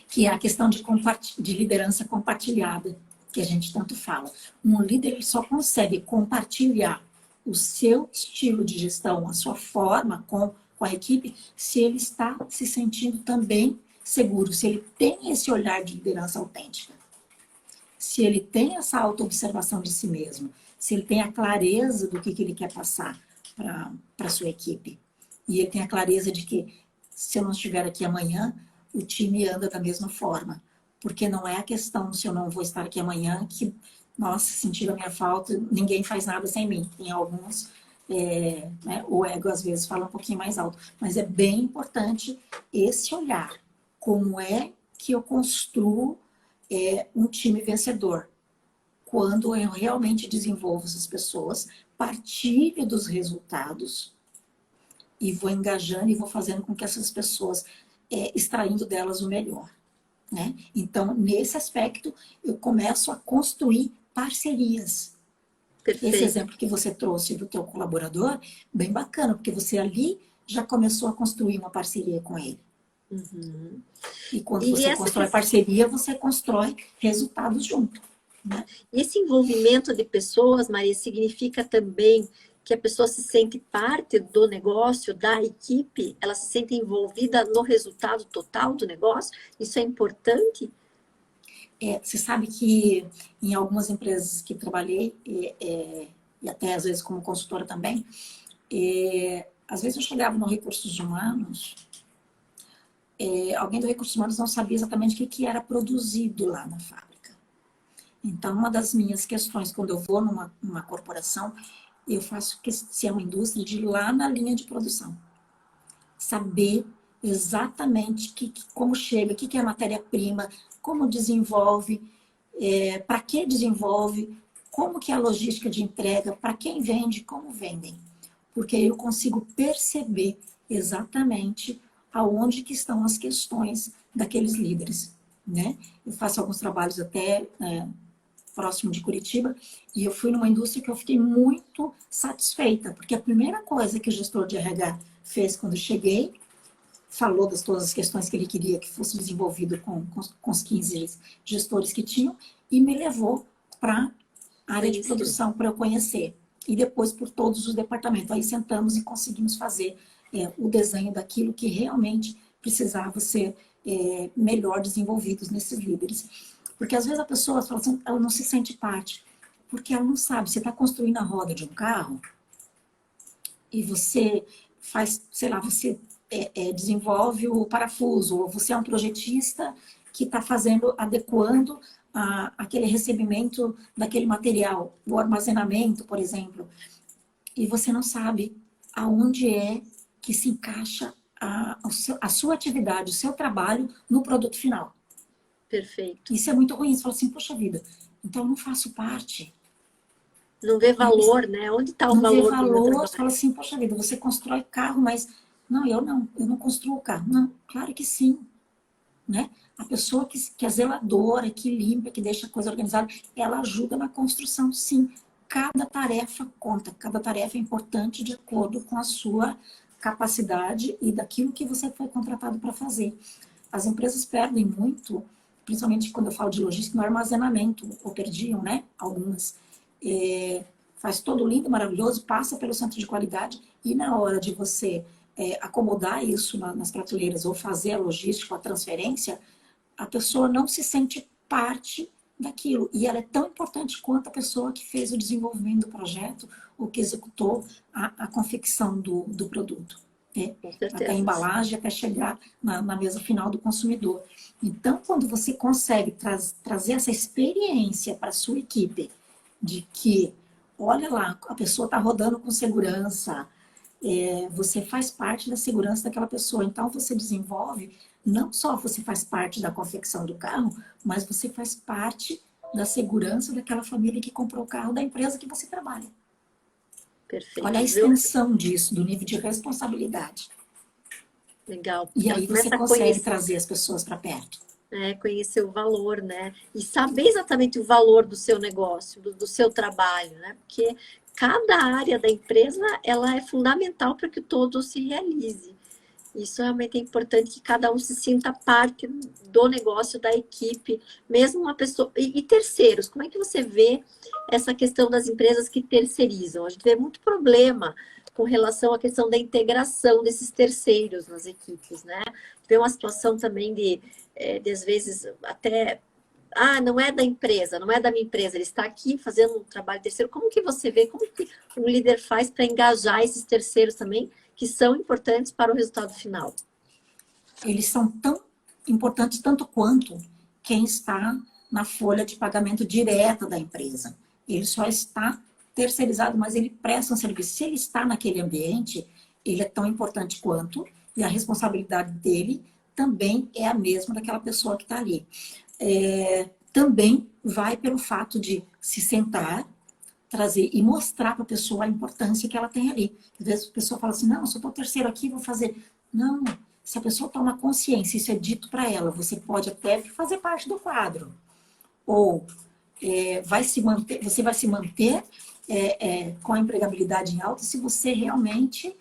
Que é a questão de liderança compartilhada, que a gente tanto fala. Um líder ele só consegue compartilhar o seu estilo de gestão, a sua forma com a equipe, se ele está se sentindo também seguro, se ele tem esse olhar de liderança autêntica, se ele tem essa autoobservação de si mesmo, se ele tem a clareza do que ele quer passar para a sua equipe. E ele tem a clareza de que, se eu não estiver aqui amanhã, o time anda da mesma forma. Porque não é a questão se eu não vou estar aqui amanhã que, nossa, sentir a minha falta, ninguém faz nada sem mim. Tem alguns, né, o ego às vezes fala um pouquinho mais alto. Mas é bem importante esse olhar. Como é que eu construo um time vencedor? Quando eu realmente desenvolvo essas pessoas, partilho dos resultados e vou engajando e vou fazendo com que essas pessoas, extraindo delas o melhor. Né? Então, nesse aspecto, eu começo a construir parcerias. Esse Perfeito. exemplo que você trouxe do teu colaborador, bem bacana, porque você ali já começou a construir uma parceria com ele. Uhum. E quando E você essa constrói questão, parceria, você constrói resultados junto. Né? esse envolvimento de pessoas, Maria, significa também que a pessoa se sente parte do negócio, da equipe, ela se sente envolvida no resultado total do negócio? Isso é importante? Você sabe que em algumas empresas que trabalhei, e até às vezes como consultora também, às vezes eu chegava no recursos humanos, alguém do recursos humanos não sabia exatamente o que era produzido lá na fábrica. Então, uma das minhas questões, quando eu vou numa corporação, eu faço, se é uma indústria, de ir lá na linha de produção. Saber exatamente como chega, o que é a matéria-prima, como desenvolve, para que desenvolve, como que é a logística de entrega, para quem vende, como vendem. Porque aí eu consigo perceber exatamente aonde que estão as questões daqueles líderes. Né? Eu faço alguns trabalhos até próximo de Curitiba, e eu fui numa indústria que eu fiquei muito satisfeita, porque a primeira coisa que o gestor de RH fez quando eu cheguei, falou das todas as questões que ele queria que fosse desenvolvido com os 15 gestores que tinham, e me levou para a área de Conhecer. produção para eu conhecer. E depois por todos os departamentos. Aí sentamos e conseguimos fazer o desenho daquilo que realmente precisava ser melhor desenvolvidos nesses líderes. Porque às vezes a pessoa fala assim, ela não se sente parte, porque ela não sabe. Você está construindo a roda de um carro e você faz, sei lá, você desenvolve o parafuso, ou você é um projetista que está fazendo, adequando aquele recebimento daquele material, o armazenamento, por exemplo, e você não sabe aonde é que se encaixa a sua atividade, o seu trabalho no produto final. Perfeito. Isso é muito ruim. Você fala assim, poxa vida, então eu não faço parte. Não vê Aí valor, né? Onde está o não vê valor do meu valor, você trabalho? fala assim, poxa vida, você constrói carro, mas não, eu não construo carro. Não, claro que sim, né? A pessoa que é zeladora, que limpa, que deixa a coisa organizada, ela ajuda na construção, sim. Cada tarefa conta, cada tarefa é importante de acordo com a sua capacidade e daquilo que você foi contratado para fazer. As empresas perdem muito, principalmente quando eu falo de logística, no armazenamento, ou perdiam, né? Algumas. Faz todo lindo, maravilhoso, passa pelo centro de qualidade e na hora de você acomodar isso nas prateleiras ou fazer a logística, a transferência, a pessoa não se sente parte daquilo. E ela é tão importante quanto a pessoa que fez o desenvolvimento do projeto ou que executou a confecção do produto. Com Até a certeza. embalagem, até chegar na mesa final do consumidor. Então, quando você consegue trazer essa experiência para a sua equipe, de que, olha lá, a pessoa está rodando com segurança, você faz parte da segurança daquela pessoa. Então, você desenvolve, não só você faz parte da confecção do carro, mas você faz parte da segurança daquela família que comprou o carro da empresa que você trabalha. Olha a Perfeito. Viu? extensão disso, do nível de responsabilidade. Legal. E Ela aí você começa a consegue conhecer, trazer as pessoas para perto. conhecer o valor, né? E saber exatamente o valor do seu negócio, do seu trabalho, né? Porque cada área da empresa, ela é fundamental para que todo se realize. Isso realmente é importante que cada um se sinta parte do negócio, da equipe, mesmo uma pessoa. E terceiros, como é que você vê essa questão das empresas que terceirizam? A gente vê muito problema com relação à questão da integração desses terceiros nas equipes, né? Vê uma situação também de às vezes, até. Ah, não é da empresa, não é da minha empresa, ele está aqui fazendo um trabalho terceiro. Como que você vê, como que um líder faz para engajar esses terceiros também, que são importantes para o resultado final? Eles são tão importantes tanto quanto quem está na folha de pagamento direta da empresa. Ele só está terceirizado, mas ele presta um serviço. Se ele está naquele ambiente, ele é tão importante quanto, e a responsabilidade dele também é a mesma daquela pessoa que está ali. Também vai pelo fato de se sentar, trazer e mostrar para a pessoa a importância que ela tem ali. Às vezes a pessoa fala assim, não, eu só estou terceiro aqui, vou fazer. Não, se a pessoa toma consciência, isso é dito para ela, você pode até fazer parte do quadro. Ou você vai se manter com a empregabilidade em alta se você realmente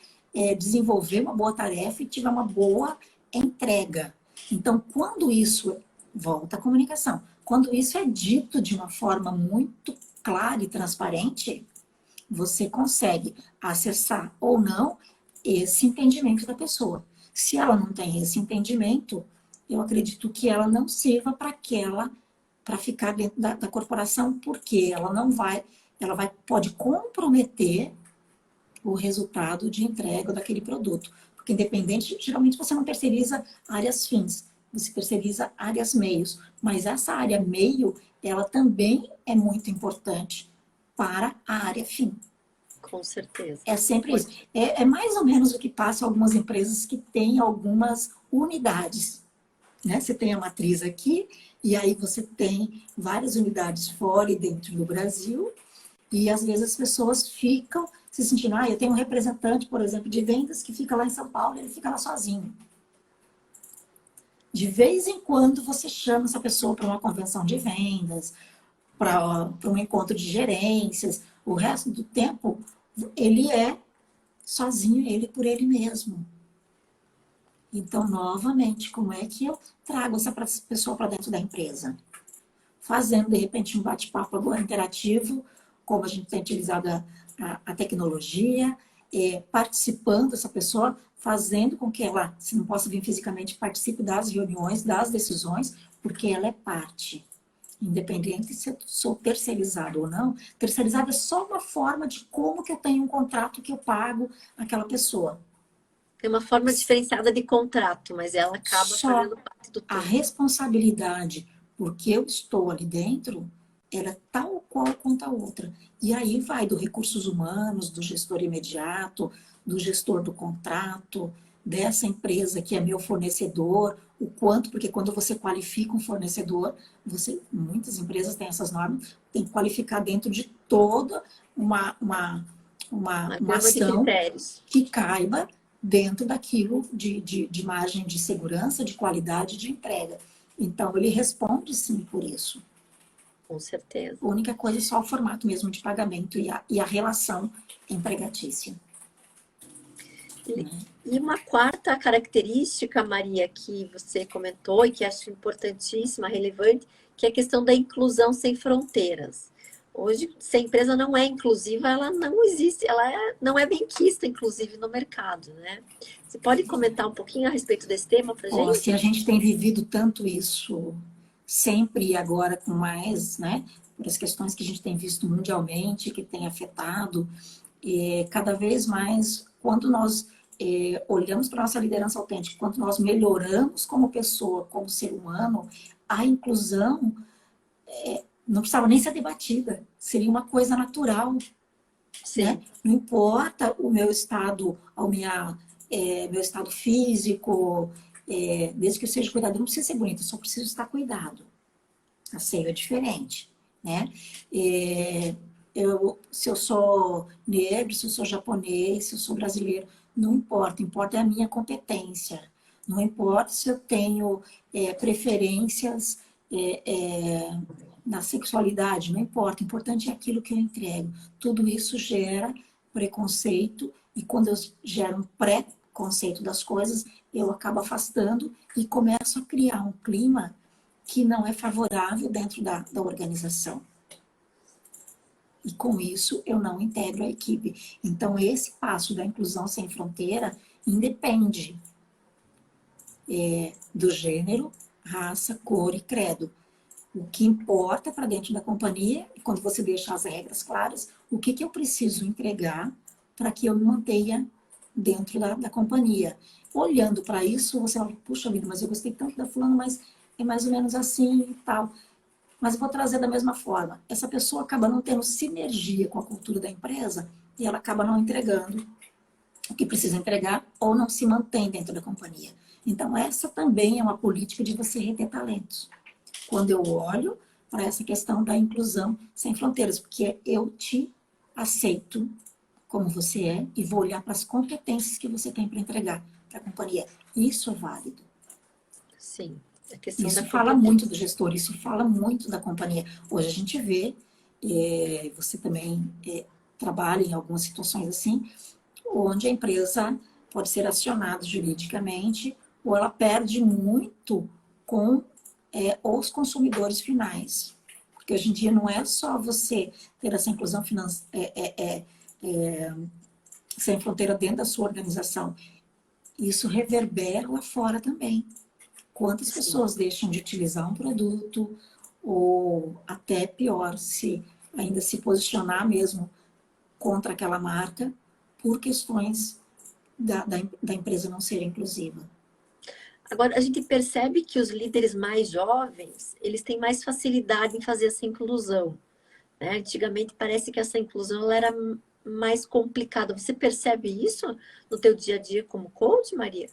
desenvolver uma boa tarefa e tiver uma boa entrega. Então, quando isso volta à comunicação, quando isso é dito de uma forma muito clara e transparente, você consegue acessar ou não esse entendimento da pessoa. Se ela não tem esse entendimento, eu acredito que ela não sirva para ficar dentro da corporação, porque pode comprometer o resultado de entrega daquele produto. Porque independente, geralmente você não terceiriza áreas fins, você terceiriza áreas meios. Mas essa área meio, ela também é muito importante para a área fim. Com certeza. É sempre isso. É mais ou menos o que passa algumas empresas que têm algumas unidades. Né? Você tem a matriz aqui, e aí você tem várias unidades fora e dentro do Brasil, e às vezes as pessoas ficam se sentindo, eu tenho um representante, por exemplo, de vendas que fica lá em São Paulo, ele fica lá sozinho. De vez em quando você chama essa pessoa para uma convenção de vendas, para um encontro de gerências, o resto do tempo ele é sozinho, ele por ele mesmo. Então, novamente, como é que eu trago essa pessoa para dentro da empresa? Fazendo, de repente, um bate-papo agora interativo, como a gente tem utilizado a tecnologia, participando dessa pessoa, fazendo com que ela, se não possa vir fisicamente, participe das reuniões, das decisões, porque ela é parte. Independente se eu sou terceirizado ou não, terceirizado é só uma forma de como que eu tenho um contrato que eu pago aquela pessoa. Tem uma forma diferenciada de contrato, mas ela acaba fazendo parte do todo. A responsabilidade, porque eu estou ali dentro, ela é tal qual quanto a outra. E aí vai do recursos humanos, do gestor imediato, do gestor do contrato, dessa empresa que é meu fornecedor, o quanto, porque quando você qualifica um fornecedor, muitas empresas têm essas normas, tem que qualificar dentro de toda uma ação que caiba dentro daquilo de margem de segurança, de qualidade, de entrega. Então, ele responde sim por isso. Com certeza. A única coisa é só o formato mesmo de pagamento e a relação empregatícia. E uma quarta característica, Maria, que você comentou e que acho importantíssima, relevante, que é a questão da inclusão sem fronteiras. Hoje, se a empresa não é inclusiva, ela não existe, não é benquista, inclusive, no mercado, né? Você pode comentar um pouquinho a respeito desse tema para a gente? Assim, a gente tem vivido tanto isso sempre e agora com mais, né? Por as questões que a gente tem visto mundialmente, que tem afetado, cada vez mais, quando nós olhamos para a nossa liderança autêntica, quando nós melhoramos como pessoa, como ser humano, a inclusão não precisava nem ser debatida, seria uma coisa natural. Né? Não importa o meu estado, meu estado físico, desde que eu seja cuidado, não precisa ser bonito, eu só preciso estar cuidado. A seio é diferente. Né? Se eu sou negro, se eu sou japonês, se eu sou brasileiro, não importa, importa é a minha competência. Não importa se eu tenho preferências na sexualidade, não importa, o importante é aquilo que eu entrego. Tudo isso gera preconceito, e quando eu gero um pré-conceito das coisas, eu acabo afastando e começo a criar um clima que não é favorável dentro da organização. E com isso eu não integro a equipe. Então esse passo da inclusão sem fronteira independe do gênero, raça, cor e credo. O que importa para dentro da companhia, quando você deixa as regras claras, o que eu preciso entregar para que eu me mantenha dentro da companhia. Olhando para isso, você fala, puxa vida, mas eu gostei tanto da fulana, mas é mais ou menos assim e tal. Mas eu vou trazer da mesma forma. Essa pessoa acaba não tendo sinergia com a cultura da empresa e ela acaba não entregando o que precisa entregar ou não se mantém dentro da companhia. Então, essa também é uma política de você reter talentos. Quando eu olho para essa questão da inclusão sem fronteiras, porque eu te aceito como você é e vou olhar para as competências que você tem para entregar para a companhia. Isso é válido. Sim, a questão da Isso fala competência. muito do gestor, isso fala muito da companhia. Hoje a gente vê, você também trabalha em algumas situações assim, onde a empresa pode ser acionada juridicamente ou ela perde muito com os consumidores finais. Porque hoje em dia não é só você ter essa inclusão sem fronteira dentro da sua organização. Isso reverbera lá fora também. Quantas Sim. pessoas deixam de utilizar um produto ou até pior, se ainda se posicionar mesmo contra aquela marca por questões da empresa não ser inclusiva. Agora, a gente percebe que os líderes mais jovens, eles têm mais facilidade em fazer essa inclusão, né? Antigamente parece que essa inclusão ela era mais complicada. Você percebe isso no teu dia a dia como coach, Maria?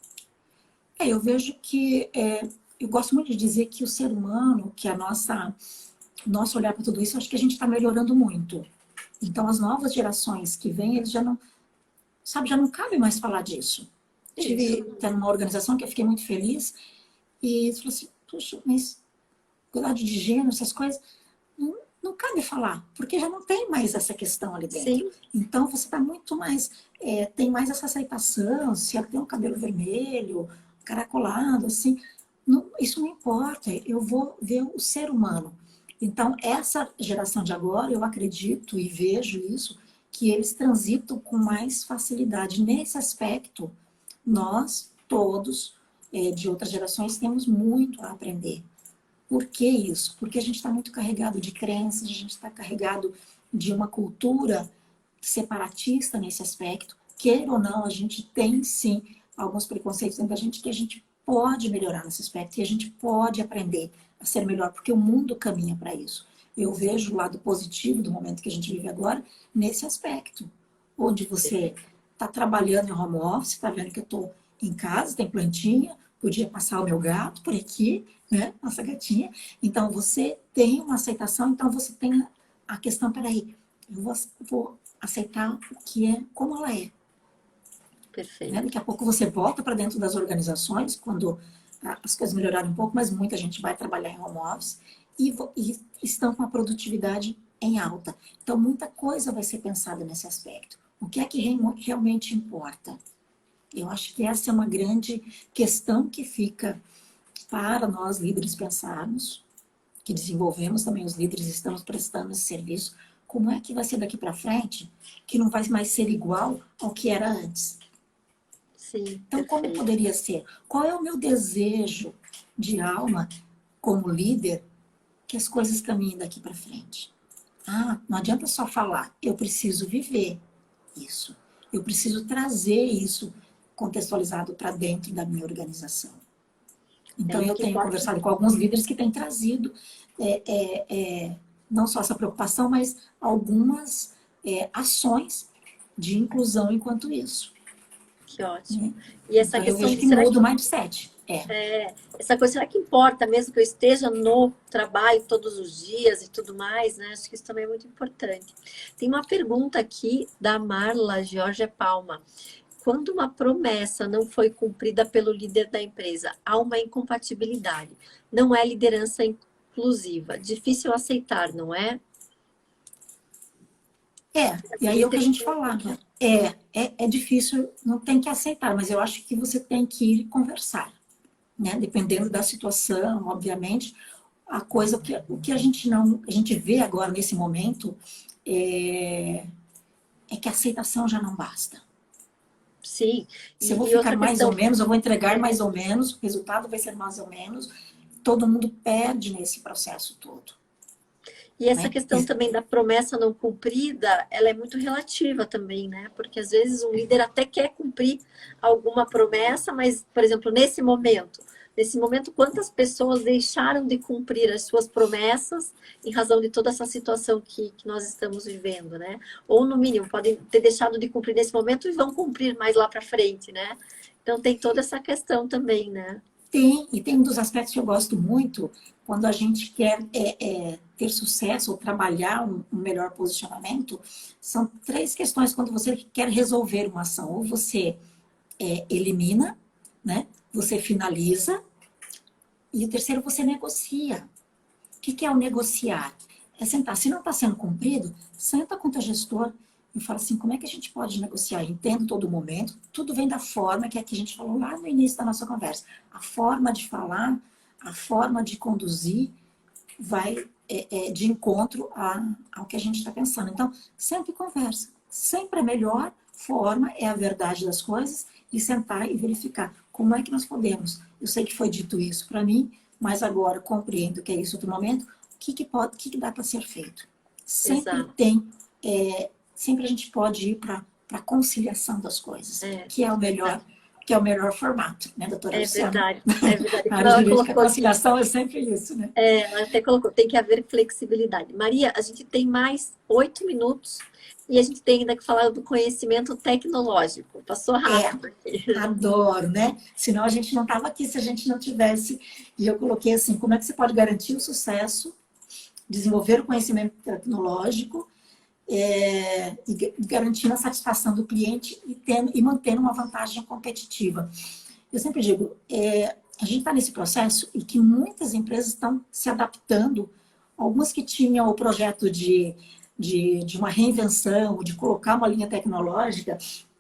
Eu vejo que, eu gosto muito de dizer que o ser humano, que a nosso olhar para tudo isso, acho que a gente está melhorando muito. Então, as novas gerações que vêm, eles já não, sabe, já não cabe mais falar disso. Isso. Tive até numa organização que eu fiquei muito feliz e falou assim, puxa, mas igualdade de gênero, essas coisas, não cabe falar, porque já não tem mais essa questão ali dentro. Sim, Então, você está muito mais, tem mais essa aceitação, se ela tem um cabelo vermelho, caracolado, assim, isso não importa, eu vou ver o ser humano. Então, essa geração de agora, eu acredito e vejo isso, que eles transitam com mais facilidade. Nesse aspecto, nós, todos, de outras gerações, temos muito a aprender. Por que isso? Porque a gente está muito carregado de crenças, a gente está carregado de uma cultura separatista nesse aspecto. Queira ou não, a gente tem sim alguns preconceitos dentro da gente que a gente pode melhorar nesse aspecto e a gente pode aprender a ser melhor, porque o mundo caminha para isso. Eu vejo o lado positivo do momento que a gente vive agora nesse aspecto, onde você está trabalhando em home office, está vendo que eu estou em casa, tem plantinha, podia passar o meu gato por aqui, né? Nossa gatinha. Então, você tem uma aceitação, então você tem a questão, peraí, eu vou aceitar o que é, como ela é. Né? perfeito. Daqui a pouco você volta para dentro das organizações, quando as coisas melhorarem um pouco, mas muita gente vai trabalhar em home office e estão com a produtividade em alta. Então, muita coisa vai ser pensada nesse aspecto. O que é que realmente importa? Eu acho que essa é uma grande questão que fica para nós líderes pensarmos, que desenvolvemos também os líderes, estamos prestando esse serviço, como é que vai ser daqui para frente, que não vai mais ser igual ao que era antes. Sim, Então, como perfeito. poderia ser? Qual é o meu desejo de alma como líder que as coisas caminhem daqui para frente? Não adianta só falar, eu preciso viver isso. Eu preciso trazer isso contextualizado para dentro da minha organização. É Então, o eu que tenho importa. conversado com alguns líderes que têm trazido não só essa preocupação, mas algumas ações de inclusão enquanto isso. Que ótimo. Né? E essa Então, eu questão vejo de que será muda que o mindset. essa coisa, será que importa mesmo que eu esteja no trabalho todos os dias e tudo mais, né? Acho que isso também é muito importante. Tem uma pergunta aqui da Marla Georgia Palma. Quando uma promessa não foi cumprida pelo líder da empresa, há uma incompatibilidade. Não é liderança inclusiva. Difícil aceitar, não é? E aí é o que a gente falava. É difícil, não tem que aceitar, mas eu acho que você tem que ir conversar. Né? Dependendo da situação, obviamente, o que a gente não, a gente vê agora nesse momento é que a aceitação já não basta. Sim. Se eu vou E ficar outra mais ou questão, menos, eu vou entregar mais ou menos, o resultado vai ser mais ou menos, todo mundo perde nesse processo todo. e essa Né? questão também da promessa não cumprida, ela é muito relativa também, né? Porque às vezes um líder até quer cumprir alguma promessa, mas, por exemplo, nesse momento, Nesse momento, quantas pessoas deixaram de cumprir as suas promessas em razão de toda essa situação que nós estamos vivendo, né? Ou, no mínimo, podem ter deixado de cumprir nesse momento e vão cumprir mais lá para frente, né? Então, tem toda essa questão também, né? Tem, e tem um dos aspectos que eu gosto muito, quando a gente quer ter sucesso ou trabalhar um melhor posicionamento, são três questões quando você quer resolver uma ação. Ou você elimina, né? Você finaliza, e o terceiro, você negocia. O que é o negociar? É sentar. Se não está sendo cumprido, senta com o teu gestor e fala assim, como é que a gente pode negociar? Entendo todo momento, tudo vem da forma que a gente falou lá no início da nossa conversa. A forma de falar, a forma de conduzir vai de encontro ao que a gente está pensando. Então, sempre conversa. Sempre a melhor forma é a verdade das coisas e sentar e verificar como é que nós podemos. Eu sei que foi dito isso para mim, mas agora compreendo que é isso outro momento. O que dá para ser feito? Sempre Exato. tem, sempre a gente pode ir para a conciliação das coisas, que é o melhor formato, né, doutora Luciana? É verdade. A Então, área ela jurídica, a colocou aqui, conciliação é sempre isso, né? ela até colocou, tem que haver flexibilidade. Maria, a gente tem mais 8 minutos e a gente tem ainda que falar do conhecimento tecnológico. Passou rápido aqui. Adoro, né? Senão a gente não estava aqui se a gente não tivesse. E eu coloquei assim, como é que você pode garantir o sucesso, desenvolver o conhecimento tecnológico e garantindo a satisfação do cliente e mantendo uma vantagem competitiva. Eu sempre digo, a gente está nesse processo e que muitas empresas estão se adaptando, algumas que tinham o projeto de uma reinvenção, de colocar uma linha tecnológica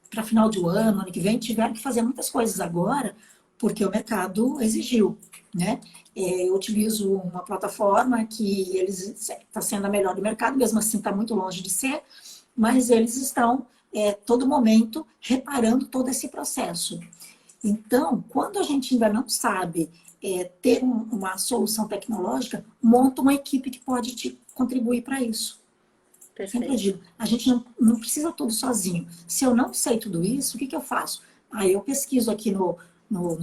para final do ano que vem, tiveram que fazer muitas coisas agora, porque o mercado exigiu, né? Eu utilizo uma plataforma que está sendo a melhor do mercado, mesmo assim está muito longe de ser, mas eles estão, todo momento, reparando todo esse processo. Então, quando a gente ainda não sabe ter uma solução tecnológica, monta uma equipe que pode te contribuir para isso. Perfeito. Sempre digo, a gente não precisa tudo sozinho. Se eu não sei tudo isso, o que eu faço? Aí eu pesquiso aqui no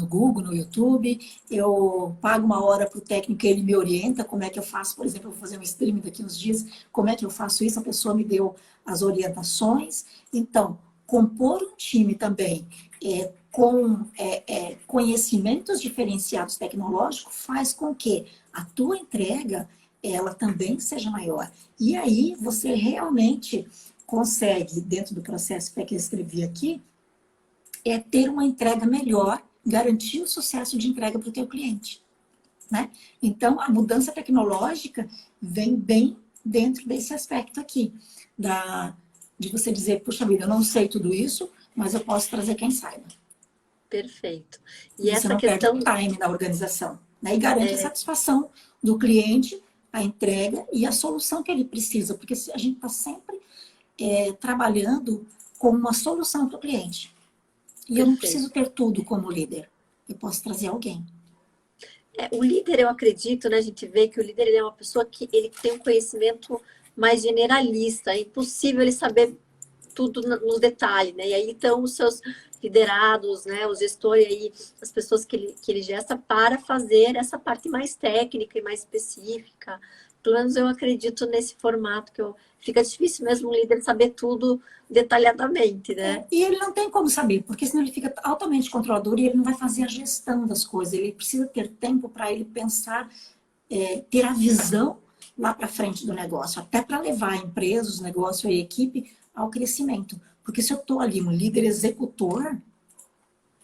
Google, no YouTube, eu pago uma hora para o técnico e ele me orienta como é que eu faço. Por exemplo, eu vou fazer um streaming daqui uns dias, como é que eu faço isso? A pessoa me deu as orientações. Então, compor um time também com conhecimentos diferenciados tecnológicos faz com que a tua entrega ela também seja maior. E aí você realmente consegue, dentro do processo que eu escrevi aqui, ter uma entrega melhor, garantir o sucesso de entrega para o teu cliente. Né? Então, a mudança tecnológica vem bem dentro desse aspecto aqui, de você dizer, puxa vida, eu não sei tudo isso, mas eu posso trazer quem saiba. Perfeito. E você essa não questão... perde o time na organização. Né? E garante a satisfação do cliente, a entrega e a solução que ele precisa, porque a gente está sempre trabalhando com uma solução para o cliente. E eu não preciso ter tudo como líder. Eu posso trazer alguém. O líder, eu acredito, né? A gente vê que o líder ele é uma pessoa que ele tem um conhecimento mais generalista. É impossível ele saber tudo nos detalhes, né? E aí estão os seus liderados, né? O gestor e aí as pessoas que ele gesta para fazer essa parte mais técnica e mais específica. Pelo menos eu acredito nesse formato fica difícil mesmo um líder saber tudo detalhadamente, né? E ele não tem como saber, porque senão ele fica altamente controlador e ele não vai fazer a gestão das coisas. Ele precisa ter tempo para ele pensar, ter a visão lá para frente do negócio, até para levar a empresa, os negócios e a equipe ao crescimento. Porque se eu estou ali um líder executor,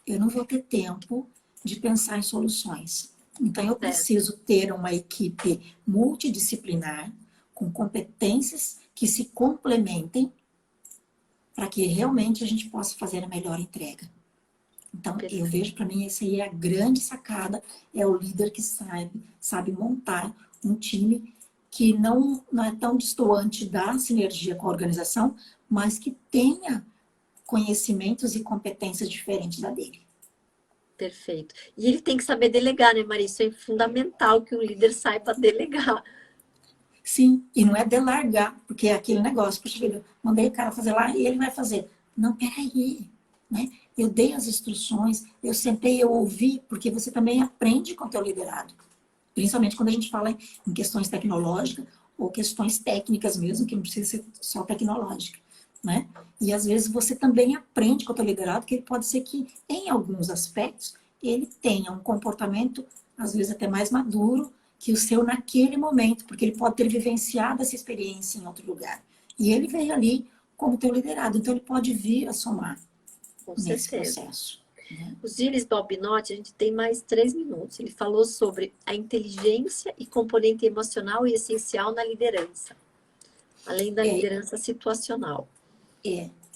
eu não vou ter tempo de pensar em soluções. Então, eu preciso ter uma equipe multidisciplinar, com competências que se complementem, para que realmente a gente possa fazer a melhor entrega. Então, eu vejo, para mim, essa aí é a grande sacada, é o líder que sabe montar um time que não é tão distoante da sinergia com a organização, mas que tenha conhecimentos e competências diferentes da dele. Perfeito. E ele tem que saber delegar, né, Maria? Isso é fundamental que um líder saiba delegar. Sim, e não é delargar, porque é aquele negócio, puxa vida, mandei o cara fazer lá e ele vai fazer. Não, peraí, né? eu dei as instruções, eu sentei, eu ouvi, porque você também aprende com o teu liderado. Principalmente quando a gente fala em questões tecnológicas ou questões técnicas mesmo, que não precisa ser só tecnológica, né? E às vezes você também aprende com o teu liderado, que ele pode ser que, em alguns aspectos, ele tenha um comportamento, às vezes até mais maduro, que o seu naquele momento, porque ele pode ter vivenciado essa experiência em outro lugar. E ele veio ali como teu liderado, então ele pode vir a somar Com nesse certeza. processo. Né? O Gilles Balbinotti, a gente tem mais 3 minutos. Ele falou sobre a inteligência e componente emocional e essencial na liderança, além da liderança situacional.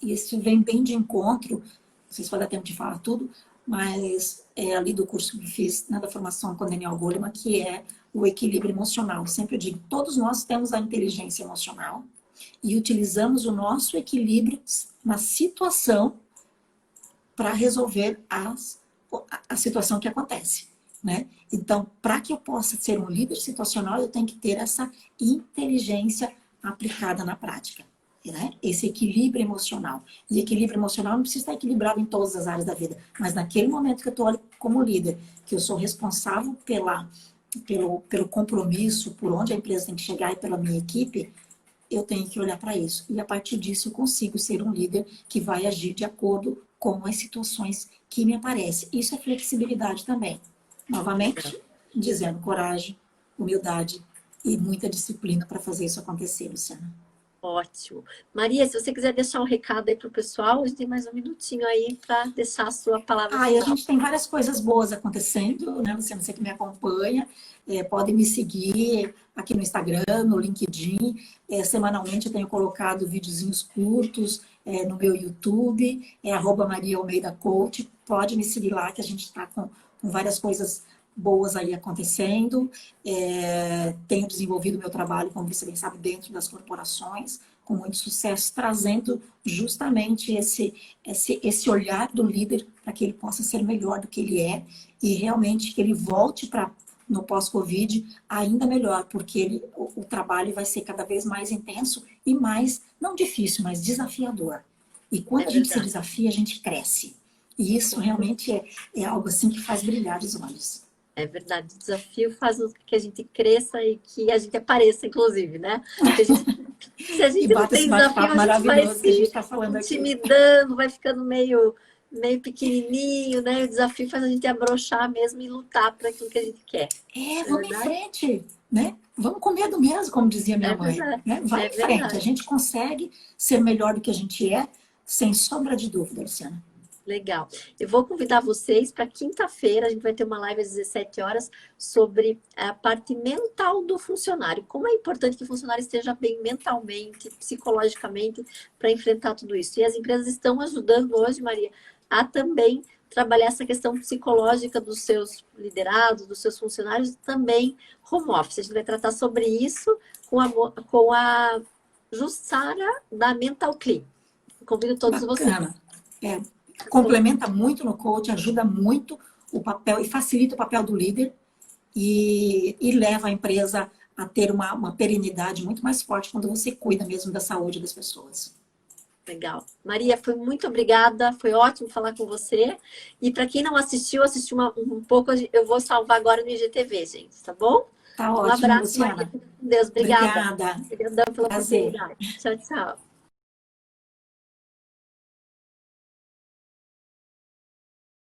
Isso vem bem de encontro, não sei se vai dar tempo de falar tudo, mas é ali do curso que eu fiz, né, da formação com Daniel Goleman, que é o equilíbrio emocional. Sempre eu digo, todos nós temos a inteligência emocional e utilizamos o nosso equilíbrio na situação para resolver a situação que acontece, né? Então, para que eu possa ser um líder situacional, eu tenho que ter essa inteligência aplicada na prática, né? Esse equilíbrio emocional. E equilíbrio emocional não precisa estar equilibrado em todas as áreas da vida, mas naquele momento que eu estou como líder, que eu sou responsável pelo compromisso, por onde a empresa tem que chegar e pela minha equipe, eu tenho que olhar para isso. E a partir disso eu consigo ser um líder que vai agir de acordo com as situações que me aparecem. Isso é flexibilidade também. Novamente, dizendo coragem, humildade e muita disciplina para fazer isso acontecer, Luciana. Ótimo. Maria, se você quiser deixar um recado aí para o pessoal, a gente tem mais um minutinho aí para deixar a sua palavra E a final. gente tem várias coisas boas acontecendo, né, Luciana? Você que me acompanha, pode me seguir aqui no Instagram, no LinkedIn. Semanalmente eu tenho colocado videozinhos curtos no meu YouTube, @Maria Almeida Coach. Pode me seguir lá, que a gente está com várias coisas boas aí acontecendo. Tenho desenvolvido meu trabalho, como você bem sabe, dentro das corporações, com muito sucesso, trazendo justamente esse olhar do líder para que ele possa ser melhor do que ele é e realmente que ele volte para no pós-Covid ainda melhor, porque o trabalho vai ser cada vez mais intenso e mais, não difícil, mas desafiador. E quando a gente se desafia, a gente cresce. E isso realmente é algo assim que faz brilhar os olhos. É verdade, o desafio faz com que a gente cresça e que a gente apareça, inclusive, né? Se a gente não tem desafio, a gente vai se intimidando, vai ficando meio pequenininho, né? O desafio faz a gente abrochar mesmo e lutar por aquilo que a gente quer. Vamos em frente, né? Vamos com medo mesmo, como dizia minha mãe. Né? Vai em frente, a gente consegue ser melhor do que a gente é, sem sombra de dúvida, Luciana. Legal. Eu vou convidar vocês para quinta-feira, a gente vai ter uma live às 17 horas sobre a parte mental do funcionário. Como é importante que o funcionário esteja bem mentalmente, psicologicamente, para enfrentar tudo isso. E as empresas estão ajudando hoje, Maria, a também trabalhar essa questão psicológica dos seus liderados, dos seus funcionários, também home office. A gente vai tratar sobre isso com a Jussara da Mental Clean. Convido todos vocês. Complementa muito no coach, ajuda muito o papel e facilita o papel do líder e leva a empresa a ter uma perenidade muito mais forte quando você cuida mesmo da saúde das pessoas. Legal. Maria, foi muito obrigada, foi ótimo falar com você. E para quem não assistiu um pouco, eu vou salvar agora no IGTV, gente, tá bom? Tá ótimo, abraço, Luciana. Maria. Deus, obrigada. Obrigada. Obrigadão pela Prazer. oportunidade. Tchau, tchau.